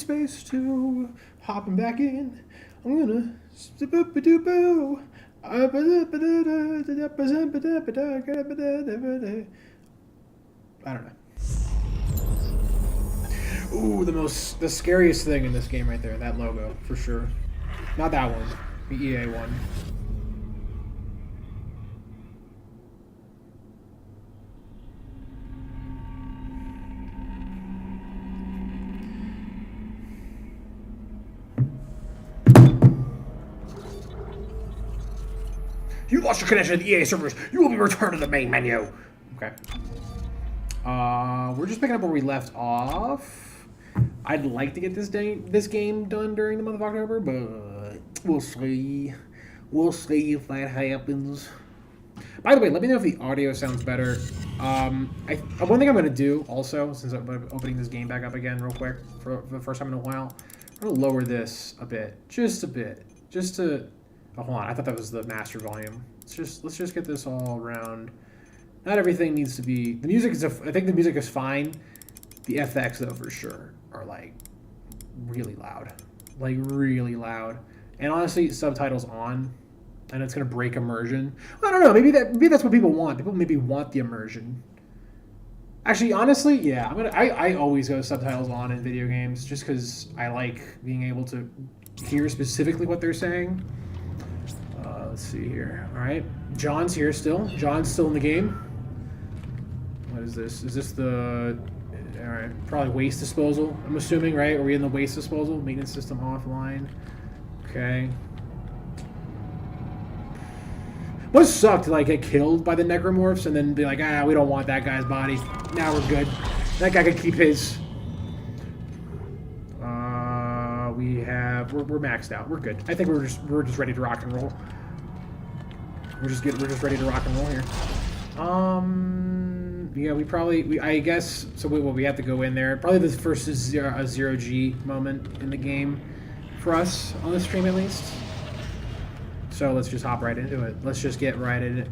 space too. Hopping back in. I'm gonna. Boop-a-doop-boo. I don't know. Ooh, the scariest thing in this game right there, that logo, for sure. Not that one, the EA one. You lost your connection to the EA servers. You will be returned to the main menu. Okay. We're just picking up where we left off. I'd like to get this game done during the month of October, but we'll see. We'll see if that happens. By the way, let me know if the audio sounds better. One thing I'm going to do also, since I'm opening this game back up again real quick for the first time in a while, I'm going to lower this a bit. Just a bit. Just to... Oh, hold on. I thought that was the master volume. Let's just get this all around. Not everything needs to be... The music is... I think the music is fine. The FX, though, for sure, are, like, really loud. Like, really loud. And honestly, subtitles on, and it's going to break immersion. I don't know. Maybe that's what people want. People maybe want the immersion. Actually, honestly, yeah. I always go subtitles on in video games just because I like being able to hear specifically what they're saying. Let's see here. All right. John's here still. John's still in the game. What is this? Is this the... All right. Probably waste disposal, I'm assuming, right? Are we in the waste disposal? Maintenance system offline. Okay. What sucked to, like, get killed by the necromorphs and then be like, we don't want that guy's body. Now we're good. That guy could keep his. We're maxed out. We're good. I think we're just ready to rock and roll. We're just ready to rock and roll here. Yeah, I guess, so we have to go in there. Probably the first is a 0G moment in the game for us, on the stream at least. So let's just hop right into it. Let's just get right in it.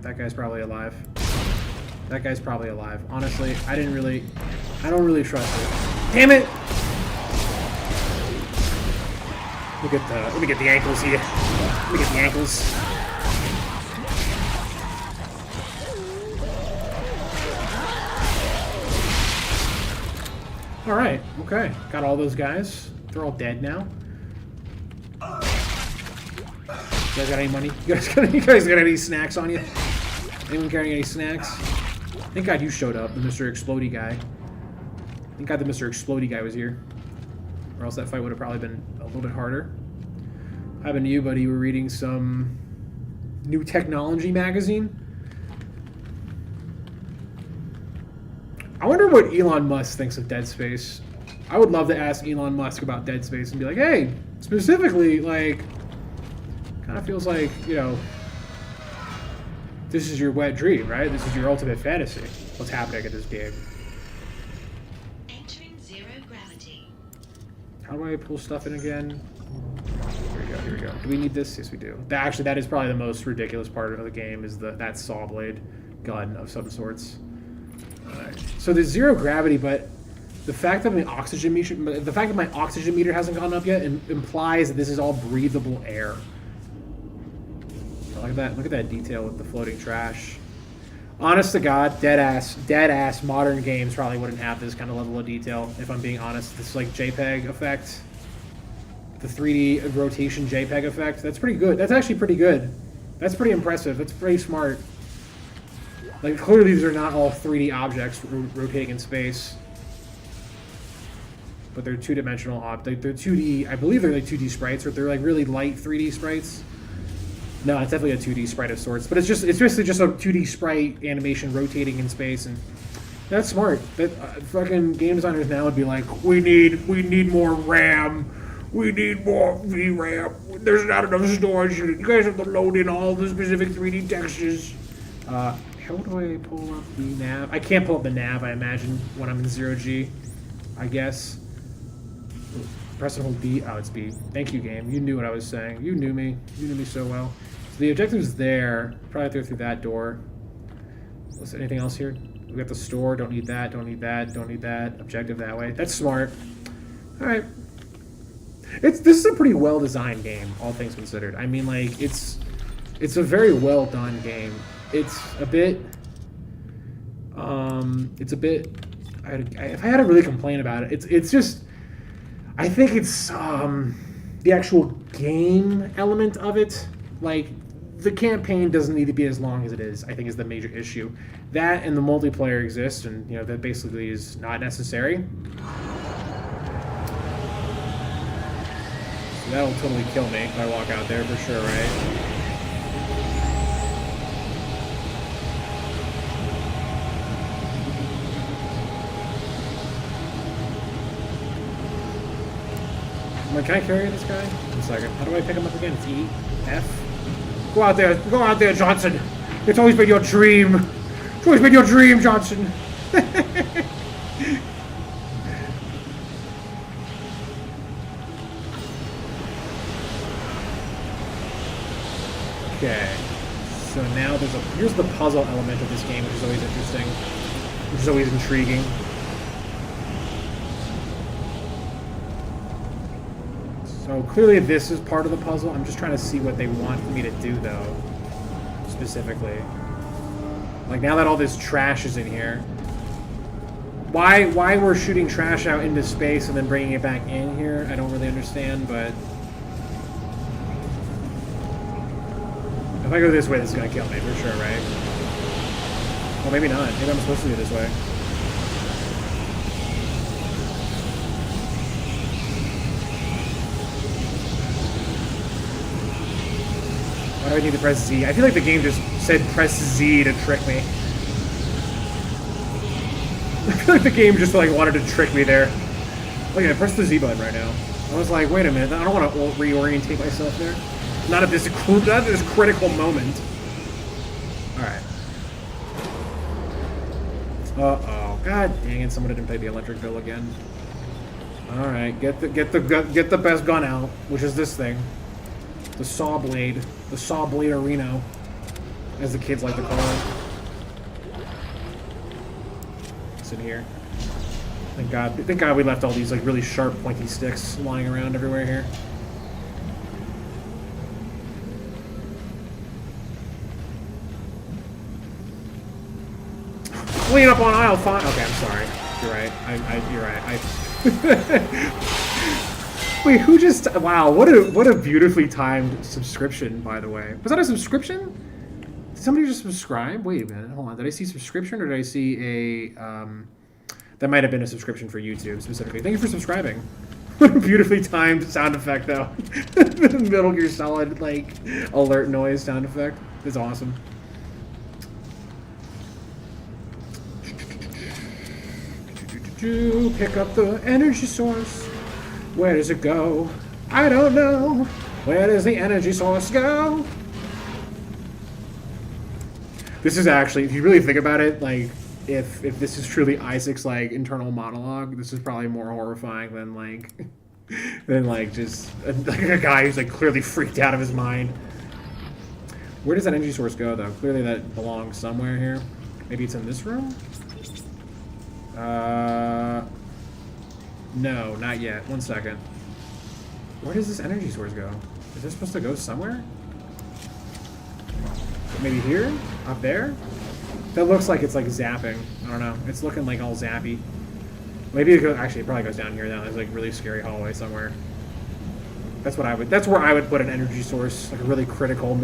That guy's probably alive. That guy's probably alive. Honestly, I don't really trust it. Damn it! Let me get the ankles here. Let me get the ankles. All right, okay. Got all those guys. They're all dead now. You guys got any money? You guys got any snacks on you? Anyone carrying any snacks? Thank God you showed up, the Mr. Explodey guy. Thank God the Mr. Explodey guy was here. Or else that fight would have probably been a little bit harder. What happened to you, buddy? You were reading some new technology magazine? I wonder what Elon Musk thinks of Dead Space. I would love to ask Elon Musk about Dead Space and be like, hey, specifically, like, kind of feels like, you know, this is your wet dream, right? This is your ultimate fantasy. What's happening in this game? Entering zero gravity. How do I pull stuff in again? Here we go. Do we need this? Yes, we do. Actually, that is probably the most ridiculous part of the game, is that saw blade gun of some sorts. Alright. So there's zero gravity, but the fact that my oxygen meter hasn't gone up yet implies that this is all breathable air. Look at that! Look at that detail with the floating trash. Honest to God, dead ass modern games probably wouldn't have this kind of level of detail. If I'm being honest, this like JPEG effect, the 3D rotation JPEG effect. That's pretty good. That's actually pretty good. That's pretty impressive. That's pretty smart. Like, clearly these are not all 3D objects rotating in space. But they're two-dimensional objects. They're 2D, I believe they're like 2D sprites, or they're like really light 3D sprites. No, it's definitely a 2D sprite of sorts. But it's basically just a 2D sprite animation rotating in space, and that's smart. That fucking game designers now would be like, we need more RAM. We need more VRAM. There's not enough storage. You guys have to load in all the specific 3D textures. How do I pull up the nav? I can't pull up the nav, I imagine, when I'm in 0G, I guess. Press and hold B. Oh, it's B. Thank you, game. You knew what I was saying. You knew me. You knew me so well. So the objective's there. Probably have to go through that door. What's anything else here? We got the store. Don't need that. Don't need that. Don't need that. Objective that way. That's smart. All right. This is a pretty well designed game, all things considered. I mean, like it's a very well done game. It's a bit. It's a bit. If I had to really complain about it, it's just. I think it's the actual game element of it. Like the campaign doesn't need to be as long as it is. I think is the major issue. That and the multiplayer exists, and that basically is not necessary. So that'll totally kill me if I walk out there for sure, right? Can I carry this guy? 1 second. How do I pick him up again? It's E? F? Go out there, Johnson! It's always been your dream! It's always been your dream, Johnson! Okay. So now here's the puzzle element of this game, which is always interesting. Which is always intriguing. So clearly this is part of the puzzle. I'm just trying to see what they want me to do, though, specifically. Like, now that all this trash is in here, why we're shooting trash out into space and then bringing it back in here, I don't really understand, but if I go this way, this is going to kill me for sure, right? Well, maybe not. Maybe I'm supposed to do it this way. Why do I need to press Z? I feel like the game just said press Z to trick me. I feel like the game just wanted to trick me there. Look at it, press the Z button right now. I was like, wait a minute, I don't want to reorientate myself there. Not at this critical moment. Alright. Uh-oh. God dang it, someone didn't pay the electric bill again. Alright, get the best gun out, which is this thing. The saw blade. The saw blade Reno, as the kids like to call it. It's in here. Thank God we left all these really sharp, pointy sticks lying around everywhere here. Clean up on aisle 5. Okay, I'm sorry. You're right. You're right. Wait, who just... Wow, what a beautifully timed subscription, by the way. Was that a subscription? Did somebody just subscribe? Wait a minute, hold on. Did I see subscription, or did I see a... That might have been a subscription for YouTube, specifically. Thank you for subscribing. What a beautifully timed sound effect, though. The Metal Gear Solid, alert noise sound effect. It's awesome. Pick up the energy source. Where does it go? I don't know. Where does the energy source go? This is actually, if you really think about it, if this is truly Isaac's internal monologue, this is probably more horrifying than just a guy who's clearly freaked out of his mind. Where does that energy source go, though? Clearly that belongs somewhere here. Maybe it's in this room? No, not yet. 1 second. Where does this energy source go? Is this supposed to go somewhere? Maybe here? Up there? That looks like it's zapping. I don't know. It's looking all zappy. Maybe it goes, actually it probably goes down here now. There's a really scary hallway somewhere. That's where I would put an energy source, a really critical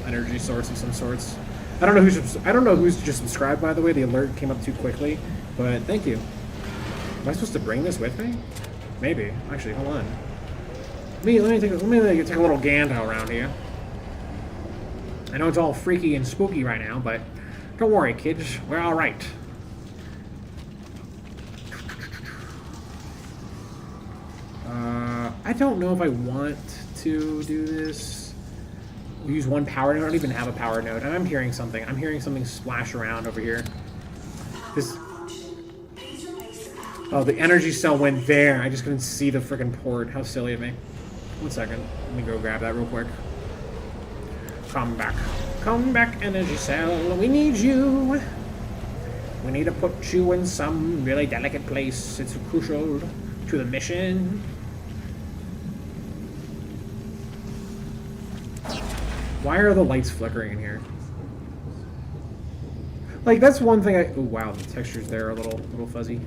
energy source of some sorts. I don't know who's just subscribed, by the way. The alert came up too quickly, but thank you. Am I supposed to bring this with me? Maybe. Actually, hold on. Let me take a little gander around here. I know it's all freaky and spooky right now, but don't worry, kids. We're all right. I don't know if I want to do this. We use one power node. I don't even have a power node. And I'm hearing something. I'm hearing something splash around over here. Oh, the energy cell went there. I just couldn't see the freaking port. How silly of me. 1 second. Let me go grab that real quick. Come back. Come back, energy cell. We need you. We need to put you in some really delicate place. It's crucial to the mission. Why are the lights flickering in here? Like, that's one thing oh, wow, the textures there are a little fuzzy.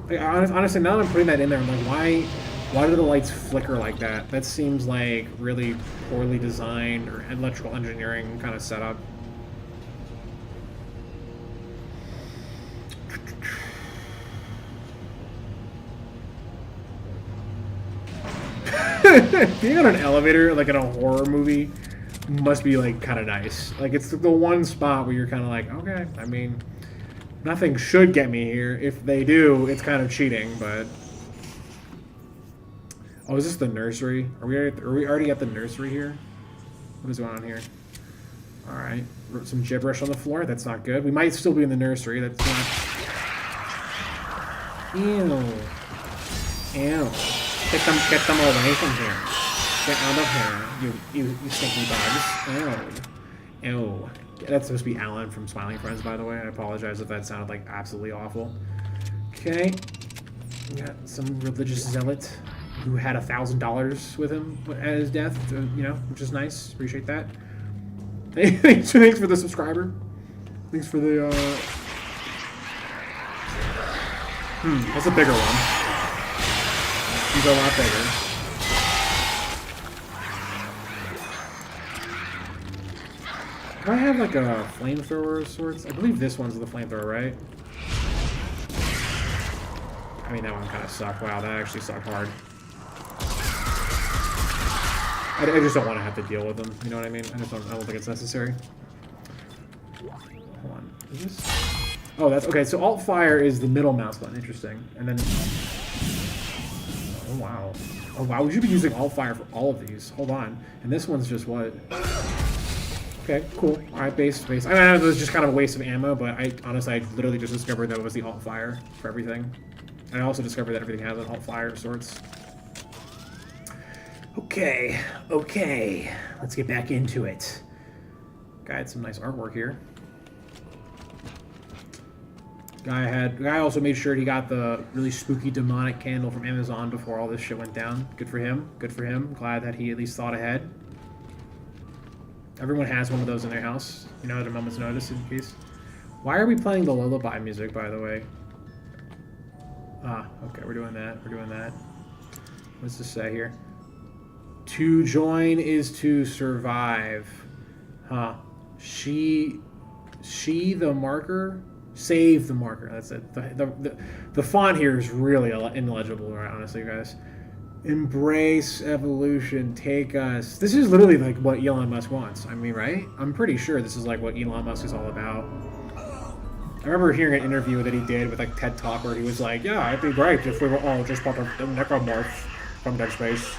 Like, honestly, now that I'm putting that in there, I'm like, why do the lights flicker like that? That seems like really poorly designed or electrical engineering kind of setup. Being on an elevator, like in a horror movie, must be like kind of nice. Like, it's the one spot where you're kind of like, okay, I mean, nothing should get me here. If they do, it's kind of cheating, but... Oh, is this the nursery? Are we already at the nursery here? What is going on here? Alright. Some gibberish on the floor. That's not good. We might still be in the nursery. That's not... Ew. Ew. Get them away from here. Get out of here, you stinky bugs. Ew. Ew. That's supposed to be Alan from Smiling Friends, by the way. I apologize if that sounded like absolutely awful. Okay. We got some religious zealot who had $1,000 with him at his death, you know, which is nice. Appreciate that. Thanks for the subscriber. Thanks for the, that's a bigger one. He's a lot bigger. Do I have like a flamethrower of sorts? I believe this one's the flamethrower, right? I mean, that one kind of sucked. Wow, that actually sucked hard. I just don't want to have to deal with them. You know what I mean? I don't think it's necessary. Hold on. Is this? Oh, that's okay. So Alt Fire is the middle mouse button. Interesting. And then. Oh wow. Oh wow. We should be using Alt Fire for all of these. Hold on. And this one's just what? Okay. Cool. All right. Base. I mean, it was just kind of a waste of ammo, but I honestly literally just discovered that it was the Alt Fire for everything. And I also discovered that everything has an Alt Fire of sorts. Okay, let's get back into it. Guy had some nice artwork here. Guy also made sure he got the really spooky demonic candle from Amazon before all this shit went down. Good for him. Good for him. Glad that he at least thought ahead. Everyone has one of those in their house, you know, at a moment's notice in case. Why are we playing the lullaby music, by the way? Ah, okay, we're doing that. What's this say here? To join is to survive. Huh. She the marker? Save the marker. That's it. The font here is really illegible, right, honestly, guys. Embrace evolution. Take us. This is literally like what Elon Musk wants. I mean, right? I'm pretty sure this is like what Elon Musk is all about. I remember hearing an interview that he did with like TED Talk where he was like, yeah, it'd be great if we were all just part of the necromorph from Dead Space.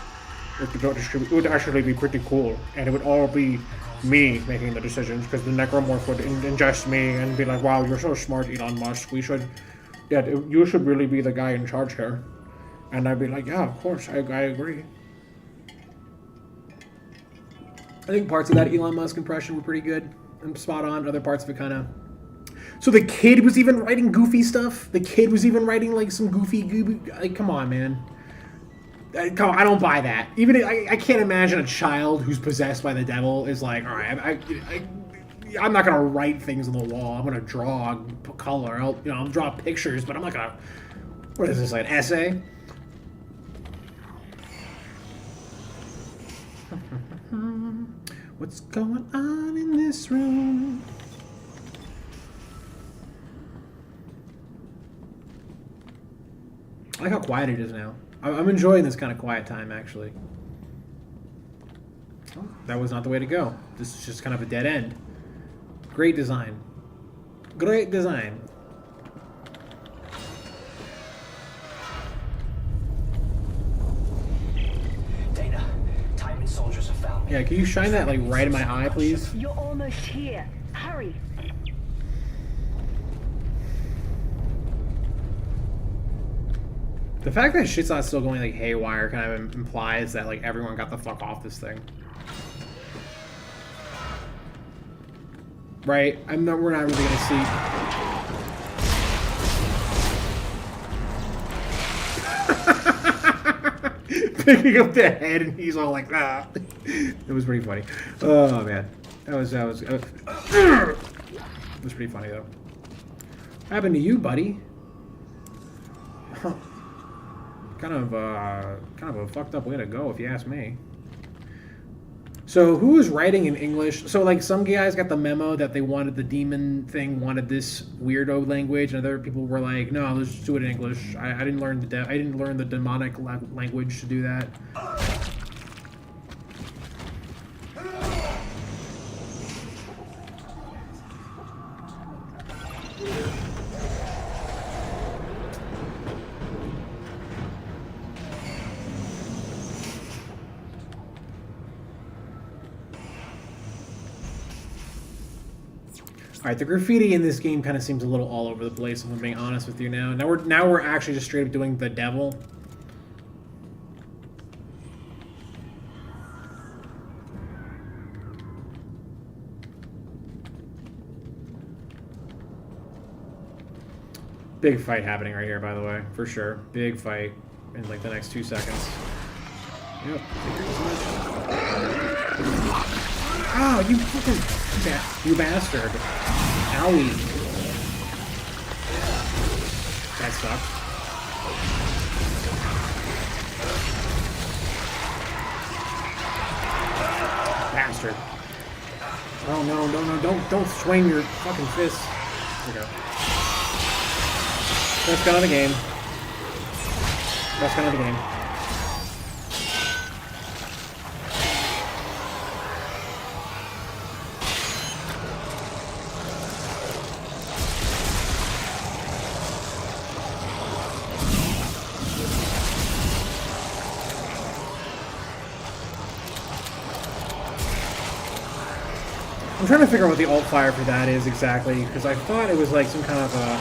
It would actually be pretty cool, and it would all be me making the decisions, because the necromorph would ingest me and be like, wow, you're so smart, Elon Musk, you should really be the guy in charge here. And I'd be like, yeah, of course, I agree. I think parts of that Elon Musk impression were pretty good and spot on. Other parts of it kind of... So the kid was even writing goofy stuff? The kid was even writing like some goofy... Like, come on, man. I don't buy that. Even I can't imagine a child who's possessed by the devil is like, all right, I'm not gonna write things on the wall. I'm gonna draw color. I'll draw pictures, but I'm not gonna. What is this, like an essay? What's going on in this room? I like how quiet it is now. I'm enjoying this kind of quiet time, actually. Oh, that was not the way to go. This is just kind of a dead end. Great design. Great design. Data, time and soldiers have found me. Yeah, can you shine that like right in my eye, please? You're almost here. Hurry. The fact that shit's not still going like haywire kind of implies that like everyone got the fuck off this thing. Right? We're not really gonna see. picking up the head, and he's all like, ah. It was pretty funny. Oh man, that was it was pretty funny though. What happened to you, buddy? Huh. Kind of a fucked up way to go, if you ask me. So who was writing in English? So like some guys got the memo that they wanted the demon thing, wanted this weirdo language, and other people were like, no, let's just do it in English. I didn't learn the demonic language to do that. All right, the graffiti in this game kind of seems a little all over the place, if I'm being honest with you now. Now we're actually just straight up doing the devil. Big fight happening right here, by the way, for sure. Big fight in like the next 2 seconds. Yep. Oh, you fucking... You bastard. Owie. That sucks. Bastard. Oh, no, don't swing your fucking fist. There we go. Best gun of the game. Best gun of the game. I'm trying to figure out what the alt fire for that is exactly, because I thought it was like some kind of a...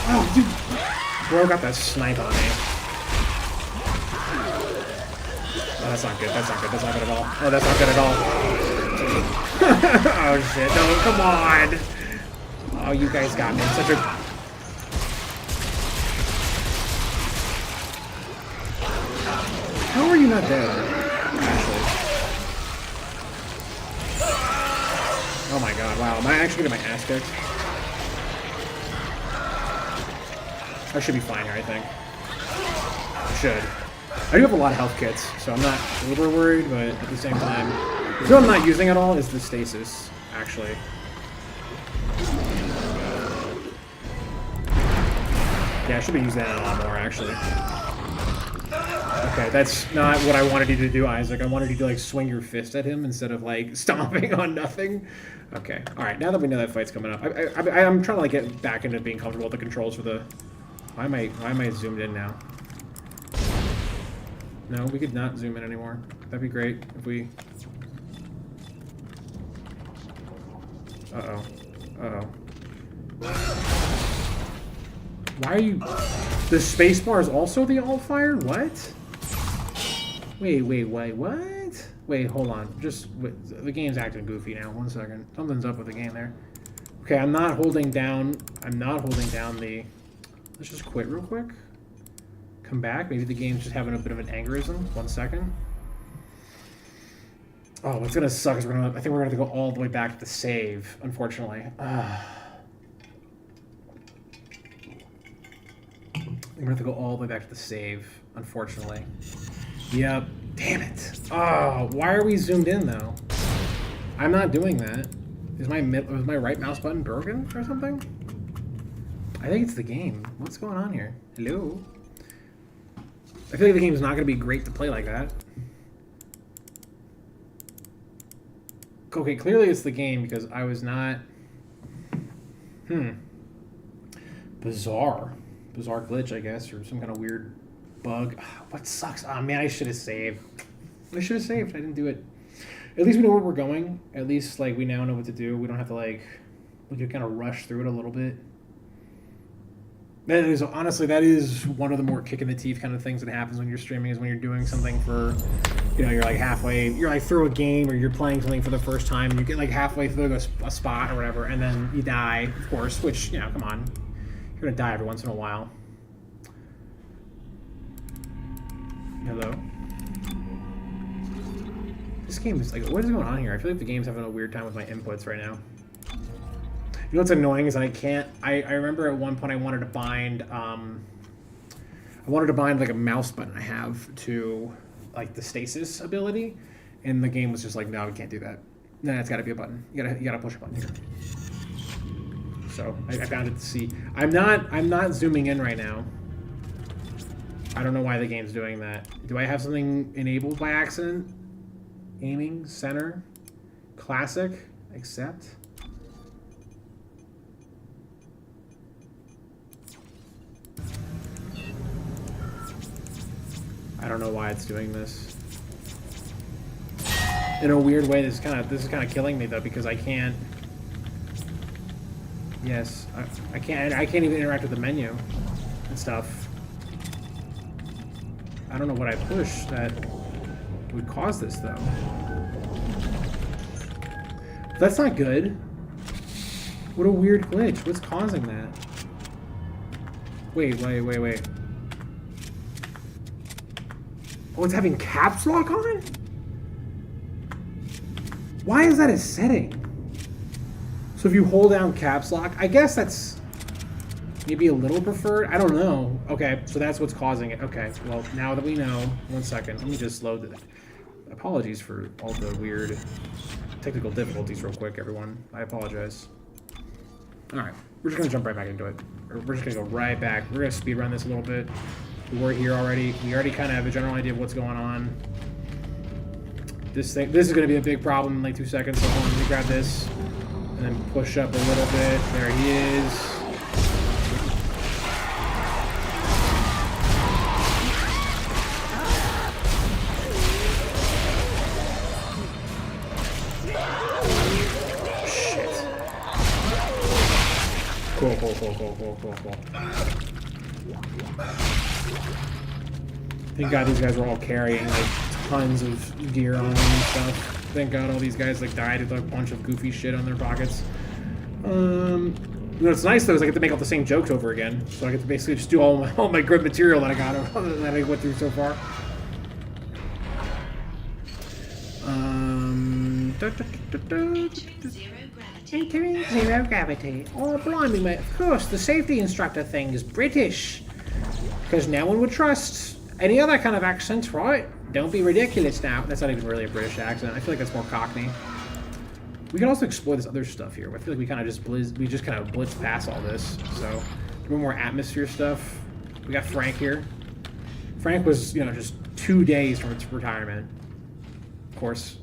Oh, you... Bro got that snipe on me. Oh, that's not good. That's not good. That's not good at all. Oh, that's not good at all. Oh, shit. No, come on. Oh, you guys got me. It's such a... How are you not dead, actually? Oh, my God. Wow. Am I actually getting my ass kicked? I should be fine here, I think. I should. I do have a lot of health kits, so I'm not super worried, but at the same time... The thing I'm not using at all is the stasis, actually. Yeah, I should be using that a lot more, actually. Okay, that's not what I wanted you to do, Isaac. I wanted you to, like, swing your fist at him instead of, like, stomping on nothing. Okay, alright, now that we know that fight's coming up, I'm trying to, like, get back into being comfortable with the controls for the... Why am I zoomed in now? No, we could not zoom in anymore. That'd be great if we... Uh-oh. Uh-oh. Why are you... The spacebar is also the alt-fire? What? Wait, what? Wait, hold on. Wait, the game's acting goofy now. 1 second. Something's up with the game there. Okay, I'm not holding down the... Let's just quit real quick. Come back. Maybe the game's just having a bit of an aneurysm. 1 second. Oh, what's gonna suck is I think we're gonna have to go all the way back to the save, unfortunately. We're gonna have to go all the way back to the save, unfortunately. Yep. Damn it. Oh, why are we zoomed in though? I'm not doing that. Is my right mouse button broken or something? I think it's the game. What's going on here? Hello? I feel like the game's not going to be great to play like that. Okay, clearly it's the game because I was not... Bizarre. Bizarre glitch, I guess, or some kind of weird bug. What sucks? Oh, man, I should have saved. I should have saved. I didn't do it. At least we know where we're going. At least, like, we now know what to do. We don't have to, like... We could kind of rush through it a little bit. That is honestly, that is one of the more kick in the teeth kind of things that happens when you're streaming, is when you're doing something for, you're like halfway, you're like through a game or you're playing something for the first time and you get like halfway through a spot or whatever and then you die, of course, which, come on. You're gonna die every once in a while. Hello? This game is like, what is going on here? I feel like the game's having a weird time with my inputs right now. You know what's annoying is that I can't. I remember at one point I wanted to bind. Like a mouse button I have to like the stasis ability, and the game was just like, no, we can't do that. No, it's got to be a button. You gotta push a button here. So I found it to see. I'm not zooming in right now. I don't know why the game's doing that. Do I have something enabled by accident? Aiming, center, classic, accept. I don't know why it's doing this. In a weird way, this is kind of killing me though, because I can't. Yes, I can't even interact with the menu and stuff. I don't know what I pushed that would cause this though. That's not good. What a weird glitch. What's causing that? Wait. Oh, it's having caps lock on? Why is that a setting? So if you hold down caps lock, I guess that's maybe a little preferred. I don't know. Okay, so that's what's causing it. Okay, well, now that we know, 1 second, let me just load it. Apologies for all the weird technical difficulties real quick, everyone. I apologize. Alright, we're just going to jump right back into it. We're just going to go right back. We're going to speedrun this a little bit. We're here already. We already kind of have a general idea of what's going on. This is going to be a big problem in like 2 seconds. So let me grab this and then push up a little bit. There he is. Shit. Cool. Thank God these guys were all carrying like tons of gear on them and stuff. Thank God all these guys like died with a bunch of goofy shit on their pockets. What's nice though is I get to make all the same jokes over again, so I get to basically just do all my good material that I got that I went through so far. Entering zero gravity. Oh, blimey, mate. Of course, the safety instructor thing is British. Because no one would trust any other kind of accent, right? Don't be ridiculous now. That's not even really a British accent. I feel like that's more Cockney. We can also explore this other stuff here. I feel like we kind of just blitz past all this. So, a little more atmosphere stuff. We got Frank here. Frank was, just 2 days from its retirement. Of course.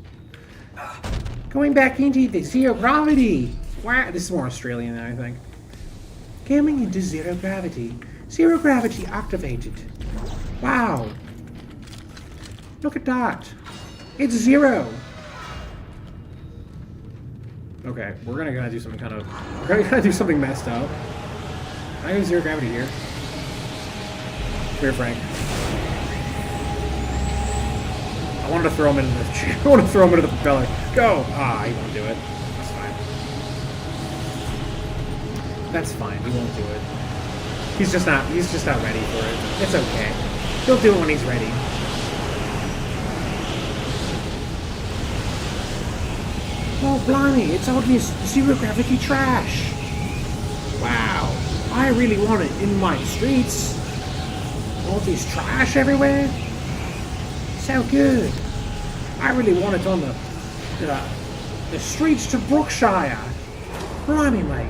Going back into the zero gravity. Wow, this is more Australian than I think. Coming into zero gravity. Zero gravity activated. Wow. Look at that. It's zero. Okay, we're gonna do something we're gonna do something messed up. I got zero gravity here. Here, Frank. I wanted to throw him into the I want to throw him into the propeller. Go! Ah, he won't do it. That's fine. That's fine. He won't do it. He's just not ready for it. It's okay. He'll do it when he's ready. Oh, blimey, it's all this zero gravity trash. Wow. I really want it in my streets. All this trash everywhere. So good. I really want it on the streets to Brookshire. Blimey, mate.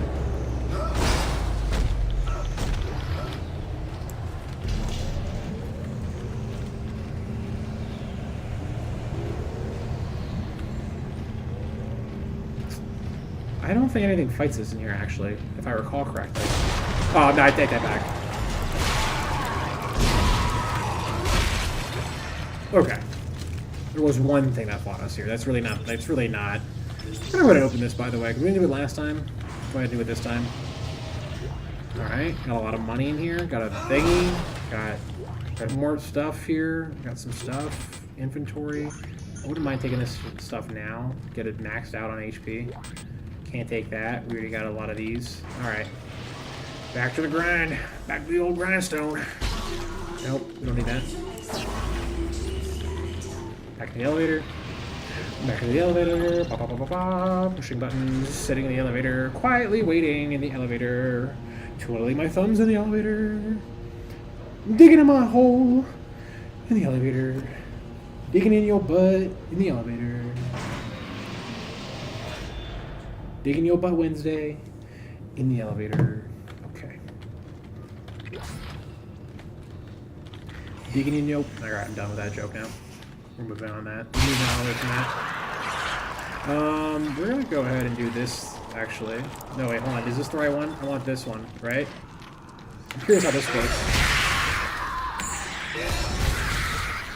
I don't think anything fights this in here, actually, if I recall correctly. Oh, no, I take that back. Okay. There was one thing that fought us here. That's really not... I'm gonna go ahead and open this, by the way. Did we do it last time? Go ahead and do it this time. Alright, got a lot of money in here. Got a thingy. Got more stuff here. Got some stuff. Inventory. I wouldn't mind taking this stuff now. Get it maxed out on HP. Can't take that. We already got a lot of these. Alright. Back to the grind. Back to the old grindstone. Nope, we don't need that. Back to the elevator. Back to the elevator. Ba, ba, ba, ba, ba. Pushing buttons. Sitting in the elevator. Quietly waiting in the elevator. Twiddling my thumbs in the elevator. Digging in my hole in the elevator. Digging in your butt in the elevator. Digging your butt Wednesday in the elevator. Okay. Digging in your... Alright, I'm done with that joke now. We're moving on that. Moving on away from that. We're gonna go ahead and do this, actually. No, wait, hold on. Is this the right one? I want this one, right? I'm curious how this works.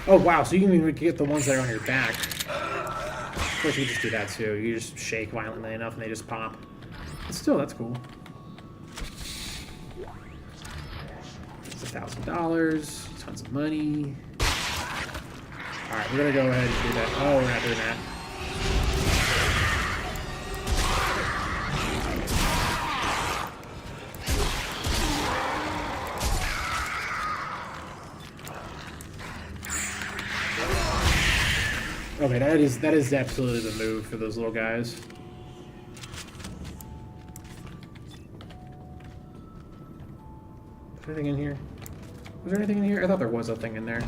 Oh, wow, so you can even get the ones that are on your back. Of course, you can just do that, too. You just shake violently enough and they just pop. But still, that's cool. It's $1,000. Tons of money. Alright, we're gonna go ahead and do that. Oh, we're not doing that. Okay, that is absolutely the move for those little guys. Is there anything in here? Was there anything in here? I thought there was a thing in there.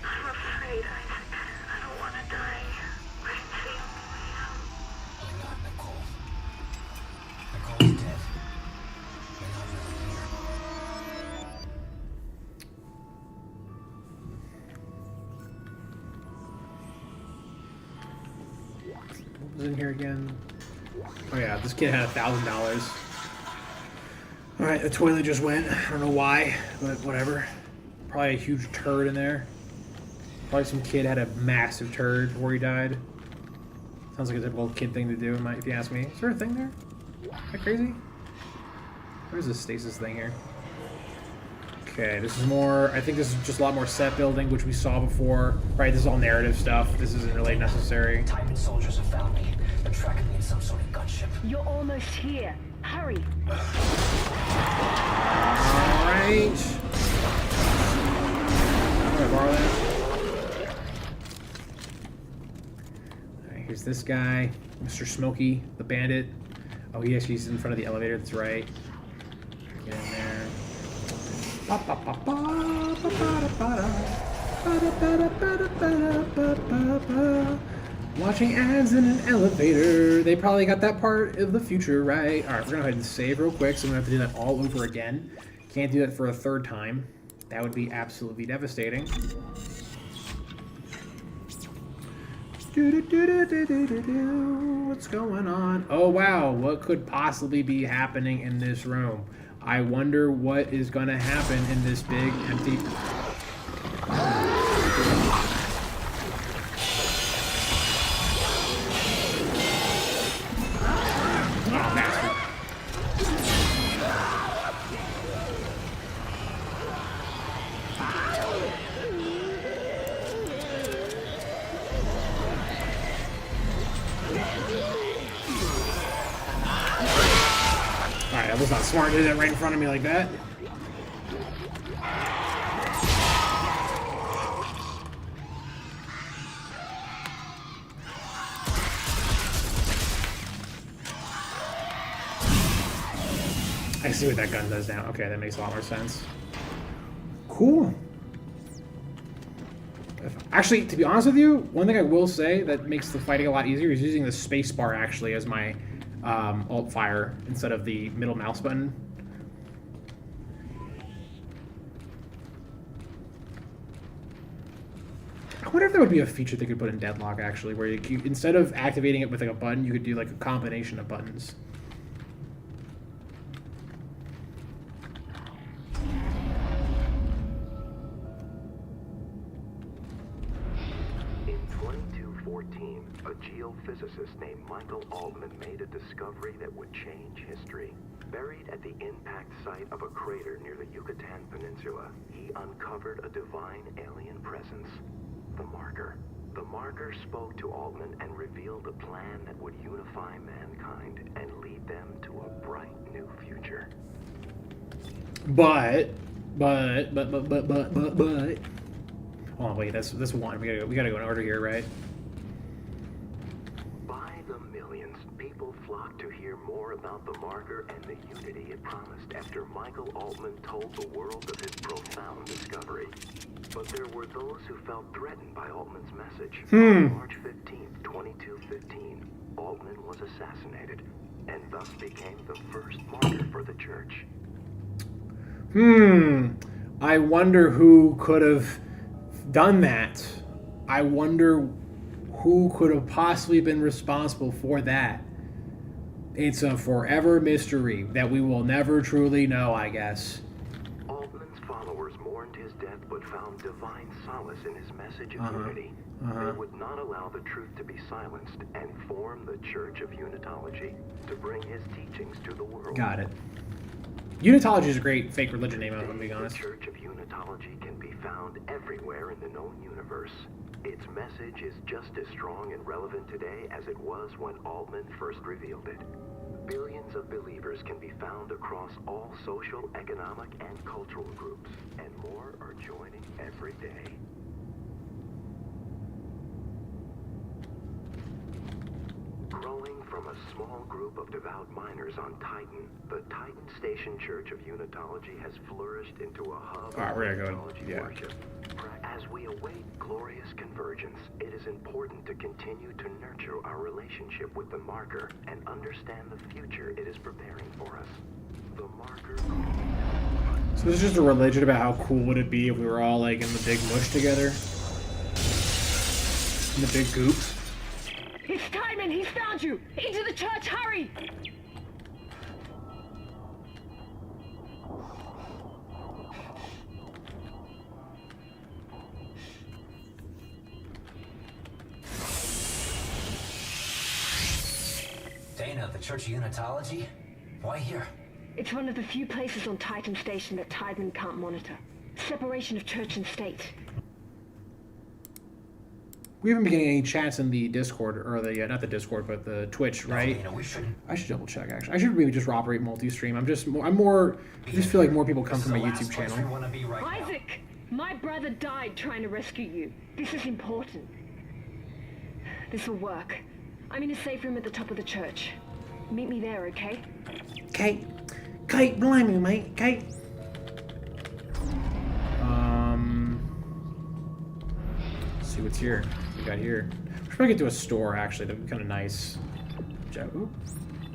I'm afraid, Isaac. I don't want to die. I can see him. We're not Nicole. Nicole's dead. We're not really here. What was in here again? Oh yeah, this kid had $1,000. Alright, the toilet just went. I don't know why, but whatever. Probably a huge turd in there. Probably some kid had a massive turd before he died. Sounds like a typical kid thing to do, if you ask me. Is there a thing there? Is that crazy? Where's this stasis thing here? Okay, this is more... I think this is just a lot more set building, which we saw before. Right, this is all narrative stuff. This isn't really necessary. Titan soldiers have found me. They're tracking me in some sort of gunship. You're almost here. Hurry. Alright. I'm gonna borrow that. Alright, here's this guy. Mr. Smokey, the bandit. Oh, he actually is in front of the elevator, that's right. Get in there. Watching ads in an elevator. They probably got that part of the future, right? Alright, we're gonna go ahead and save real quick, so I'm gonna have to do that all over again. Can't do that for a third time. That would be absolutely devastating. What's going on? Oh wow, what could possibly be happening in this room? I wonder what is gonna happen in this big empty... Alright, that was not smart to do that right in front of me like that. I see what that gun does now. Okay, that makes a lot more sense. Cool. Actually, to be honest with you, one thing I will say that makes the fighting a lot easier is using the space bar actually as my alt fire instead of the middle mouse button. I wonder if there would be a feature they could put in Deadlock actually, where you instead of activating it with like a button, you could do like a combination of buttons. 2014, a geophysicist named Michael Altman made a discovery that would change history. Buried at the impact site of a crater near the Yucatan Peninsula, he uncovered a divine alien presence, the Marker. The Marker spoke to Altman and revealed a plan that would unify mankind and lead them to a bright new future. But. Hold on, wait. That's one. We gotta go in order here, right? By the millions, people flocked to hear more about the Marker and the unity it promised after Michael Altman told the world of his profound discovery. But there were those who felt threatened by Altman's message. On March 15th, 2215, Altman was assassinated, and thus became the first martyr for the church. I wonder who could have done that. I wonder who could have possibly been responsible for that. It's a forever mystery that we will never truly know, I guess. Altman's followers mourned his death but found divine solace in his message of unity. They would not allow the truth to be silenced and form the Church of Unitology to bring his teachings to the world. Got it. Unitology is a great fake religion name, I'm being honest. The Church of Unitology can be found everywhere in the known universe. Its message is just as strong and relevant today as it was when Altman first revealed it. Billions of believers can be found across all social, economic, and cultural groups, and more are joining every day. Growing from a small group of devout miners on Titan, the Titan Station Church of Unitology has flourished into a hub of we're gonna go. Unitology Yeah. worship. As we await glorious convergence, it is important to continue to nurture our relationship with the Marker and understand the future it is preparing for us. The Marker. So this is just a religion about how cool would it be if we were all like in the big mush together? In the big goop? It's Timon! He's found you! Into the church, hurry! Dana, the Church of Unitology? Why here? It's one of the few places on Titan Station that Tideman can't monitor. Separation of church and state. We haven't been getting any chats in the Discord, or the, not the Discord, but the Twitch, right? Dana, we shouldn't. I should double check, actually. I should maybe just operate multi-stream. I just feel like more people come from my YouTube channel. We want to be right now. Isaac! My brother died trying to rescue you. This is important. This will work. I'm in a safe room at the top of the church. Meet me there, okay? Kate, blame me, mate. Kate. Let's see what's here. What we got here? We should probably get to a store, actually. That'd be kind of nice. Ooh.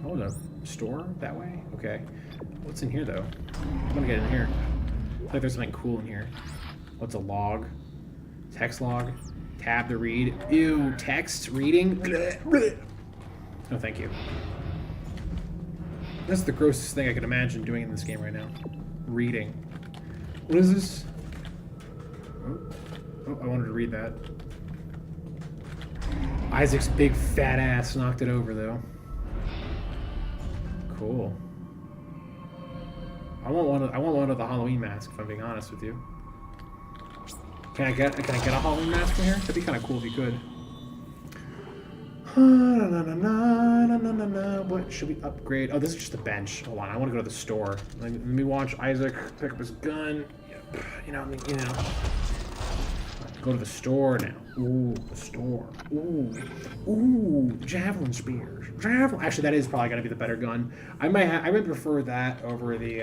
Oh, the store that way? Okay. What's in here, though? I'm gonna get in here. I feel like there's something cool in here. What's a log? Text log? Tab to read. Ew, text reading? No, thank you. That's the grossest thing I could imagine doing in this game right now. Reading. What is this? Oh, I wanted to read that. Isaac's big fat ass knocked it over, though. Cool. I want one of the Halloween masks, if I'm being honest with you. Can I get a Halloween mask from here? That'd be kind of cool if you could. What should we upgrade? Oh, this is just a bench. Hold on, I want to go to the store. Let me watch Isaac pick up his gun. Yep. You know. Go to the store now. Ooh, the store. Ooh, javelin spears. Actually, that is probably gonna be the better gun. I might prefer that over the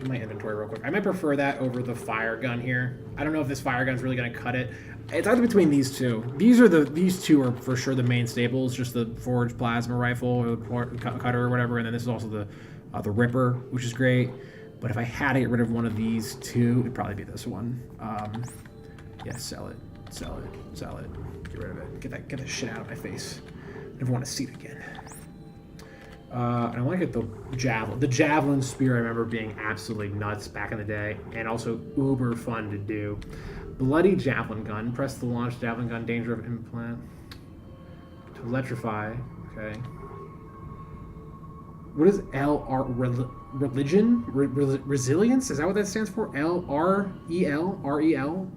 in my inventory real quick. I might prefer that over the fire gun here. I don't know if this fire gun's really gonna cut it. It's either between these two. These two are for sure the main staples, just the forged plasma rifle or cutter or whatever, and then this is also the Ripper, which is great. But if I had to get rid of one of these two, it'd probably be this one. Yeah, sell it. Get rid of it. Get that shit out of my face. Never want to see it again. And I want to get the javelin. The javelin spear I remember being absolutely nuts back in the day, and also uber fun to do. Bloody javelin gun. Press the launch javelin gun. Danger of implant. To electrify. Okay. What is LR? Religion? Resilience? Is that what that stands for? LREL? REL?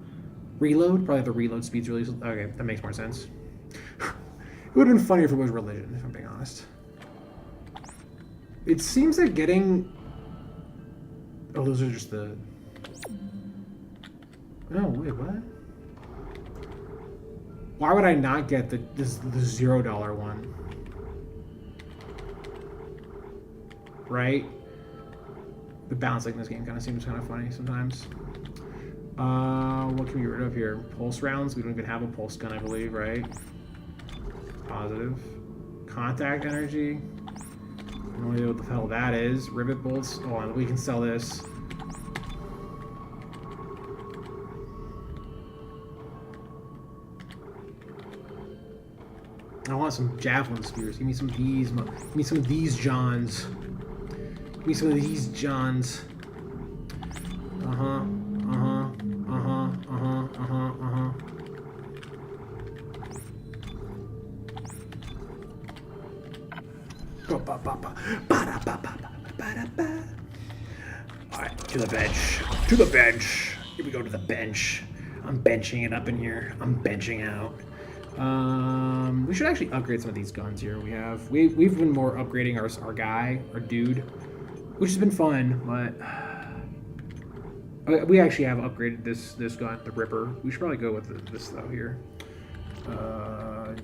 Reload? Probably the reload speed's really... Okay, that makes more sense. It would have been funnier if it was religion, if I'm being honest. It seems that getting... Oh, those are just the... Oh, wait, what? Why would I not get the $0 one? Right? The balancing in this game kind of seems kind of funny sometimes. What can we get rid of here? Pulse rounds? We don't even have a pulse gun, I believe, right? Positive. Contact energy. I don't know what the hell that is. Rivet bolts. Oh, we can sell this. I want some javelin spears. Give me some of these. Give me some of these Johns. Give me some of these Johns. Uh-huh. Uh-huh. Uh-huh. Uh-huh. Uh-huh. Uh-huh. Alright, to the bench. To the bench. Here we go to the bench. I'm benching it up in here. I'm benching out. We should actually upgrade some of these guns here. We've been more upgrading our guy, our dude, which has been fun, but we actually have upgraded this gun, the Ripper. We should probably go with this though here.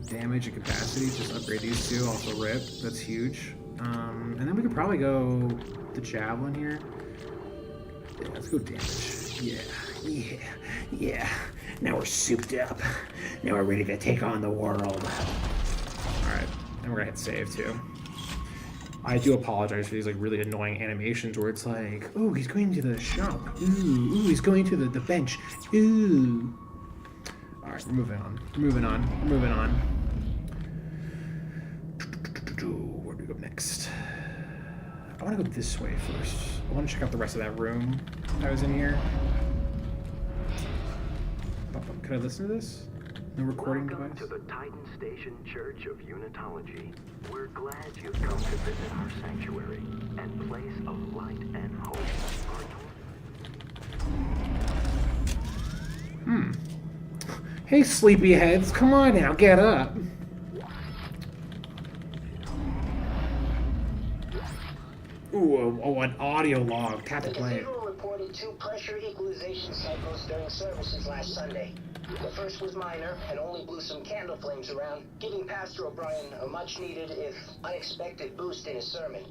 Damage and capacity, just upgrade these two. Also rip, that's huge. And then we could probably go the javelin here. Yeah, let's go damage. Yeah. Now we're souped up. Now we're ready to take on the world. Alright, and we're gonna hit save too. I do apologize for these like really annoying animations where it's like, oh, he's going to the shop. Ooh, he's going to the bench. Ooh. Alright, we're moving on. Where do we go next? I want to go this way first. I want to check out the rest of that room that was in here. Could I listen to this? No recording device? Welcome to the Titan Station Church of Unitology. We're glad you've come to visit our sanctuary and place of light and hope. Hey, sleepyheads, come on now, get up. Ooh, an audio log. Tap to play it. The cathedral reported 2 pressure equalization cycles during services last Sunday. The first was minor and only blew some candle flames around, giving Pastor O'Brien a much-needed, if unexpected, boost in his sermon.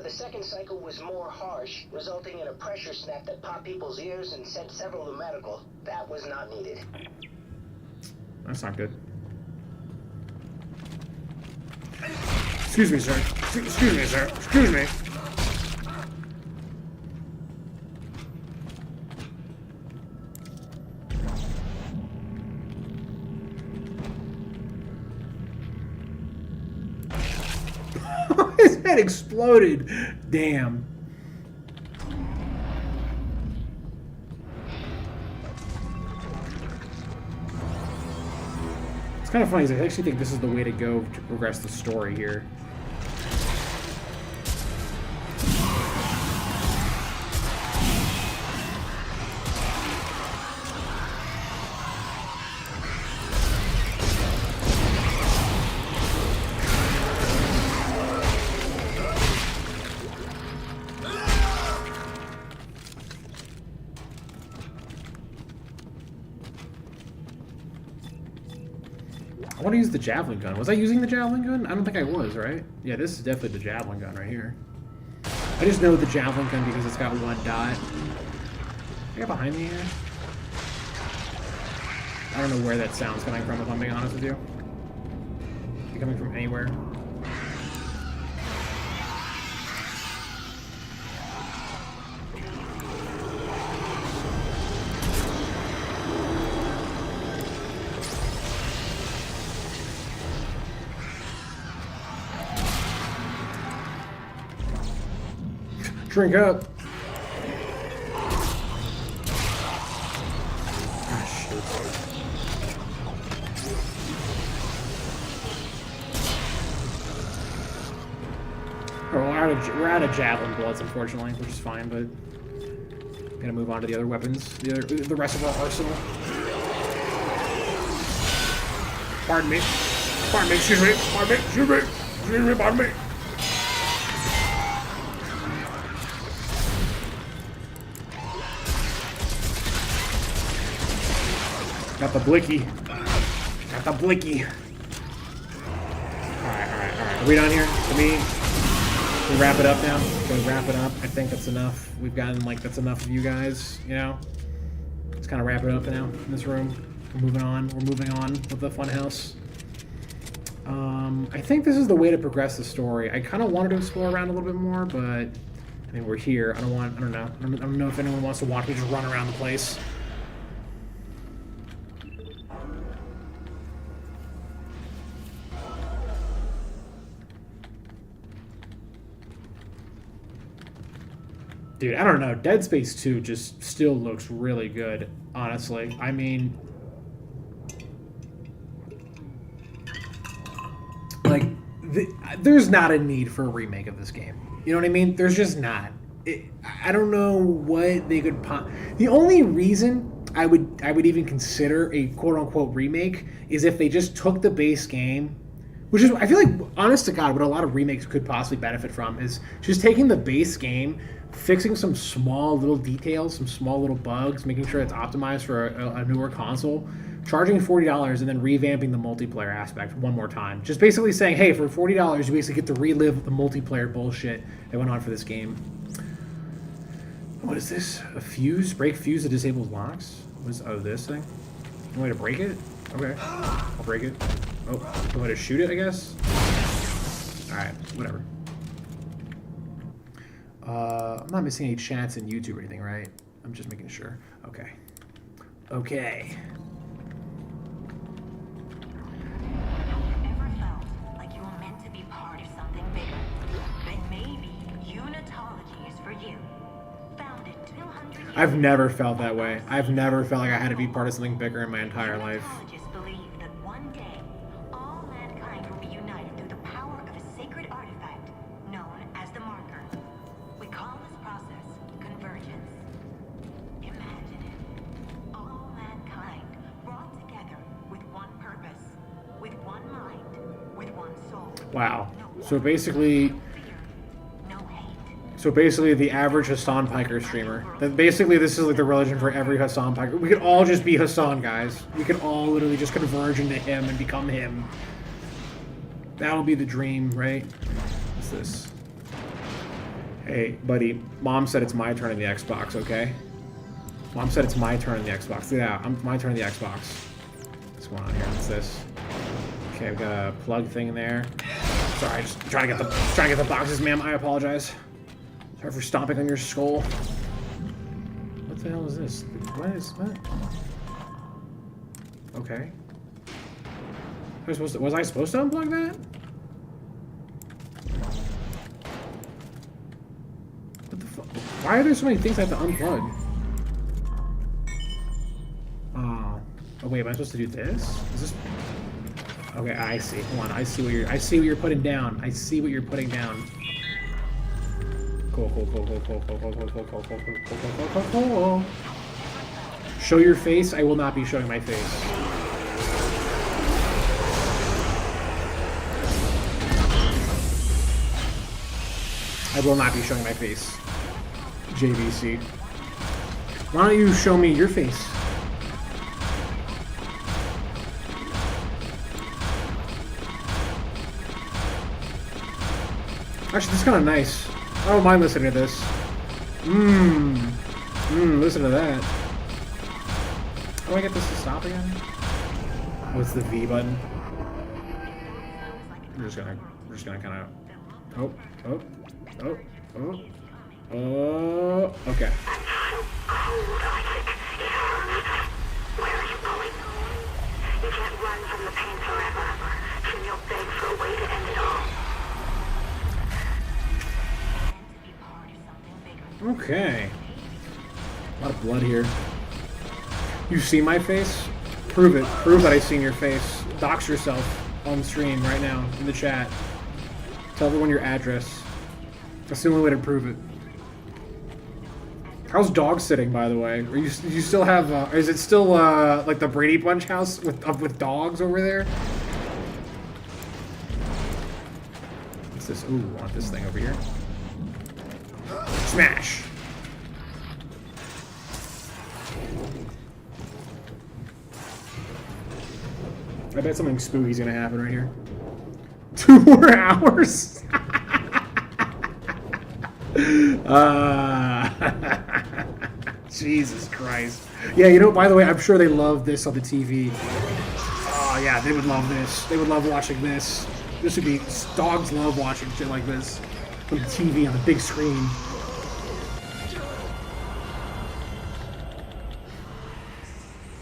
The second cycle was more harsh, resulting in a pressure snap that popped people's ears and sent several to medical. That was not needed. That's not good. Excuse me, sir. Excuse me, sir. Excuse me. His head exploded. Damn. It's kind of funny, because I actually think this is the way to go to progress the story here. I want to use the javelin gun. Was I using the javelin gun? I don't think I was, right? Yeah, this is definitely the javelin gun right here. I just know the javelin gun because it's got 1 dot. I got behind me here. I don't know where that sound's coming from, if I'm being honest with you. Is it coming from anywhere? Drink up. Ah, we're out of javelin bullets, unfortunately, which is fine, but gotta move on to the other weapons, the rest of our arsenal. Pardon me. Pardon me, excuse me. Pardon me, excuse me. Excuse me, pardon me. Got the blicky. Got the blicky. Alright. Are we done here? To me, we wrap it up now. Can we wrap it up? I think that's enough. We've gotten, like, that's enough of you guys, you know? Let's kind of wrap it up now in this room. We're moving on. We're moving on with the funhouse. I think this is the way to progress the story. I kind of wanted to explore around a little bit more, but I mean, we're here. I don't know. I don't know if anyone wants to watch me just run around the place. Dude, I don't know. Dead Space 2 just still looks really good, honestly. I mean, like, there's not a need for a remake of this game. You know what I mean? There's just not. I don't know what they could... The only reason I would even consider a quote-unquote remake is if they just took the base game, which is, I feel like, honest to God, what a lot of remakes could possibly benefit from is just taking the base game, fixing some small little details, some small little bugs, making sure it's optimized for a newer console, charging $40 and then revamping the multiplayer aspect one more time. Just basically saying, hey, for $40, you basically get to relive the multiplayer bullshit that went on for this game. What is this? A fuse? Break fuse that disables locks? What is, oh, this thing? No way to break it? Okay. I'll break it. Oh, no way to shoot it, I guess? Alright, whatever. I'm not missing any chats in YouTube or anything, right? I'm just making sure. Okay. Okay. Ever felt like you were meant to be part of something bigger? Then maybe unitology is for you. Founded 200 years I've never felt that way. I've never felt like I had to be part of something bigger in my entire life. Unitologists believe that one day all mankind will be united through the power of a sacred artifact known as the marker. We call this process convergence. Imagine it. All mankind brought together with one purpose, with one mind, with one soul. Wow. So basically, No fear, no hate. so basically the average Hassan Piker streamer. That basically this is like the religion for every Hassan Piker. We could all just be Hassan, guys. We could all literally just converge into him and become him. That would be the dream, right? What's this? Hey, buddy. Mom said it's my turn in the Xbox, okay? Mom said it's my turn in the Xbox. Yeah, my turn in the Xbox. What's going on here? What's this? Okay, I've got a plug thing in there. Sorry, just trying to get the boxes, ma'am. I apologize. Sorry for stomping on your skull. What the hell is this? What is that? Okay. Was I supposed to unplug that? What the fuck? Why are there so many things I have to unplug? Oh wait, am I supposed to do this? Is this? Okay, I see. Hold on, I see what you're putting down. I see what you're putting down. Cool. Show your face. I will not be showing my face. I will not be showing my face. JVC. Why don't you show me your face? Actually, this is kind of nice. I don't mind listening to this. Listen to that. How do I get this to stop again? What's the V button? We're just gonna kind of. Okay. Where are you going? You can't run from the pain forever. Then you'll beg for a way to end it all. Okay. A lot of blood here. You see my face? Prove it. Prove that I've seen your face. Dox yourself on stream right now in the chat. Tell everyone your address. That's the only way to prove it. How's dog sitting, by the way? Are you still have? Is it still like the Brady Bunch house with dogs over there? What's this? Ooh, I want this thing over here. Smash. I bet something spooky's gonna happen right here. 2 more hours. Jesus Christ. Yeah, you know, by the way, I'm sure they love this on the TV. Oh, yeah, they would love this. They would love watching this. This would be... Dogs love watching shit like this on the TV, on the big screen.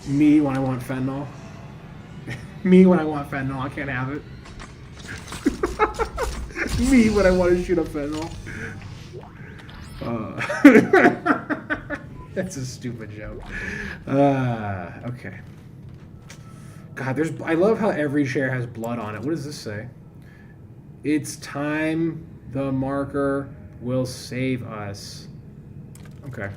Me when I want fentanyl. Me when I want fentanyl. I can't have it. Me when I want to shoot up fentanyl. That's a stupid joke. Okay. God, I love how every chair has blood on it. What does this say? It's time the marker will save us. Okay.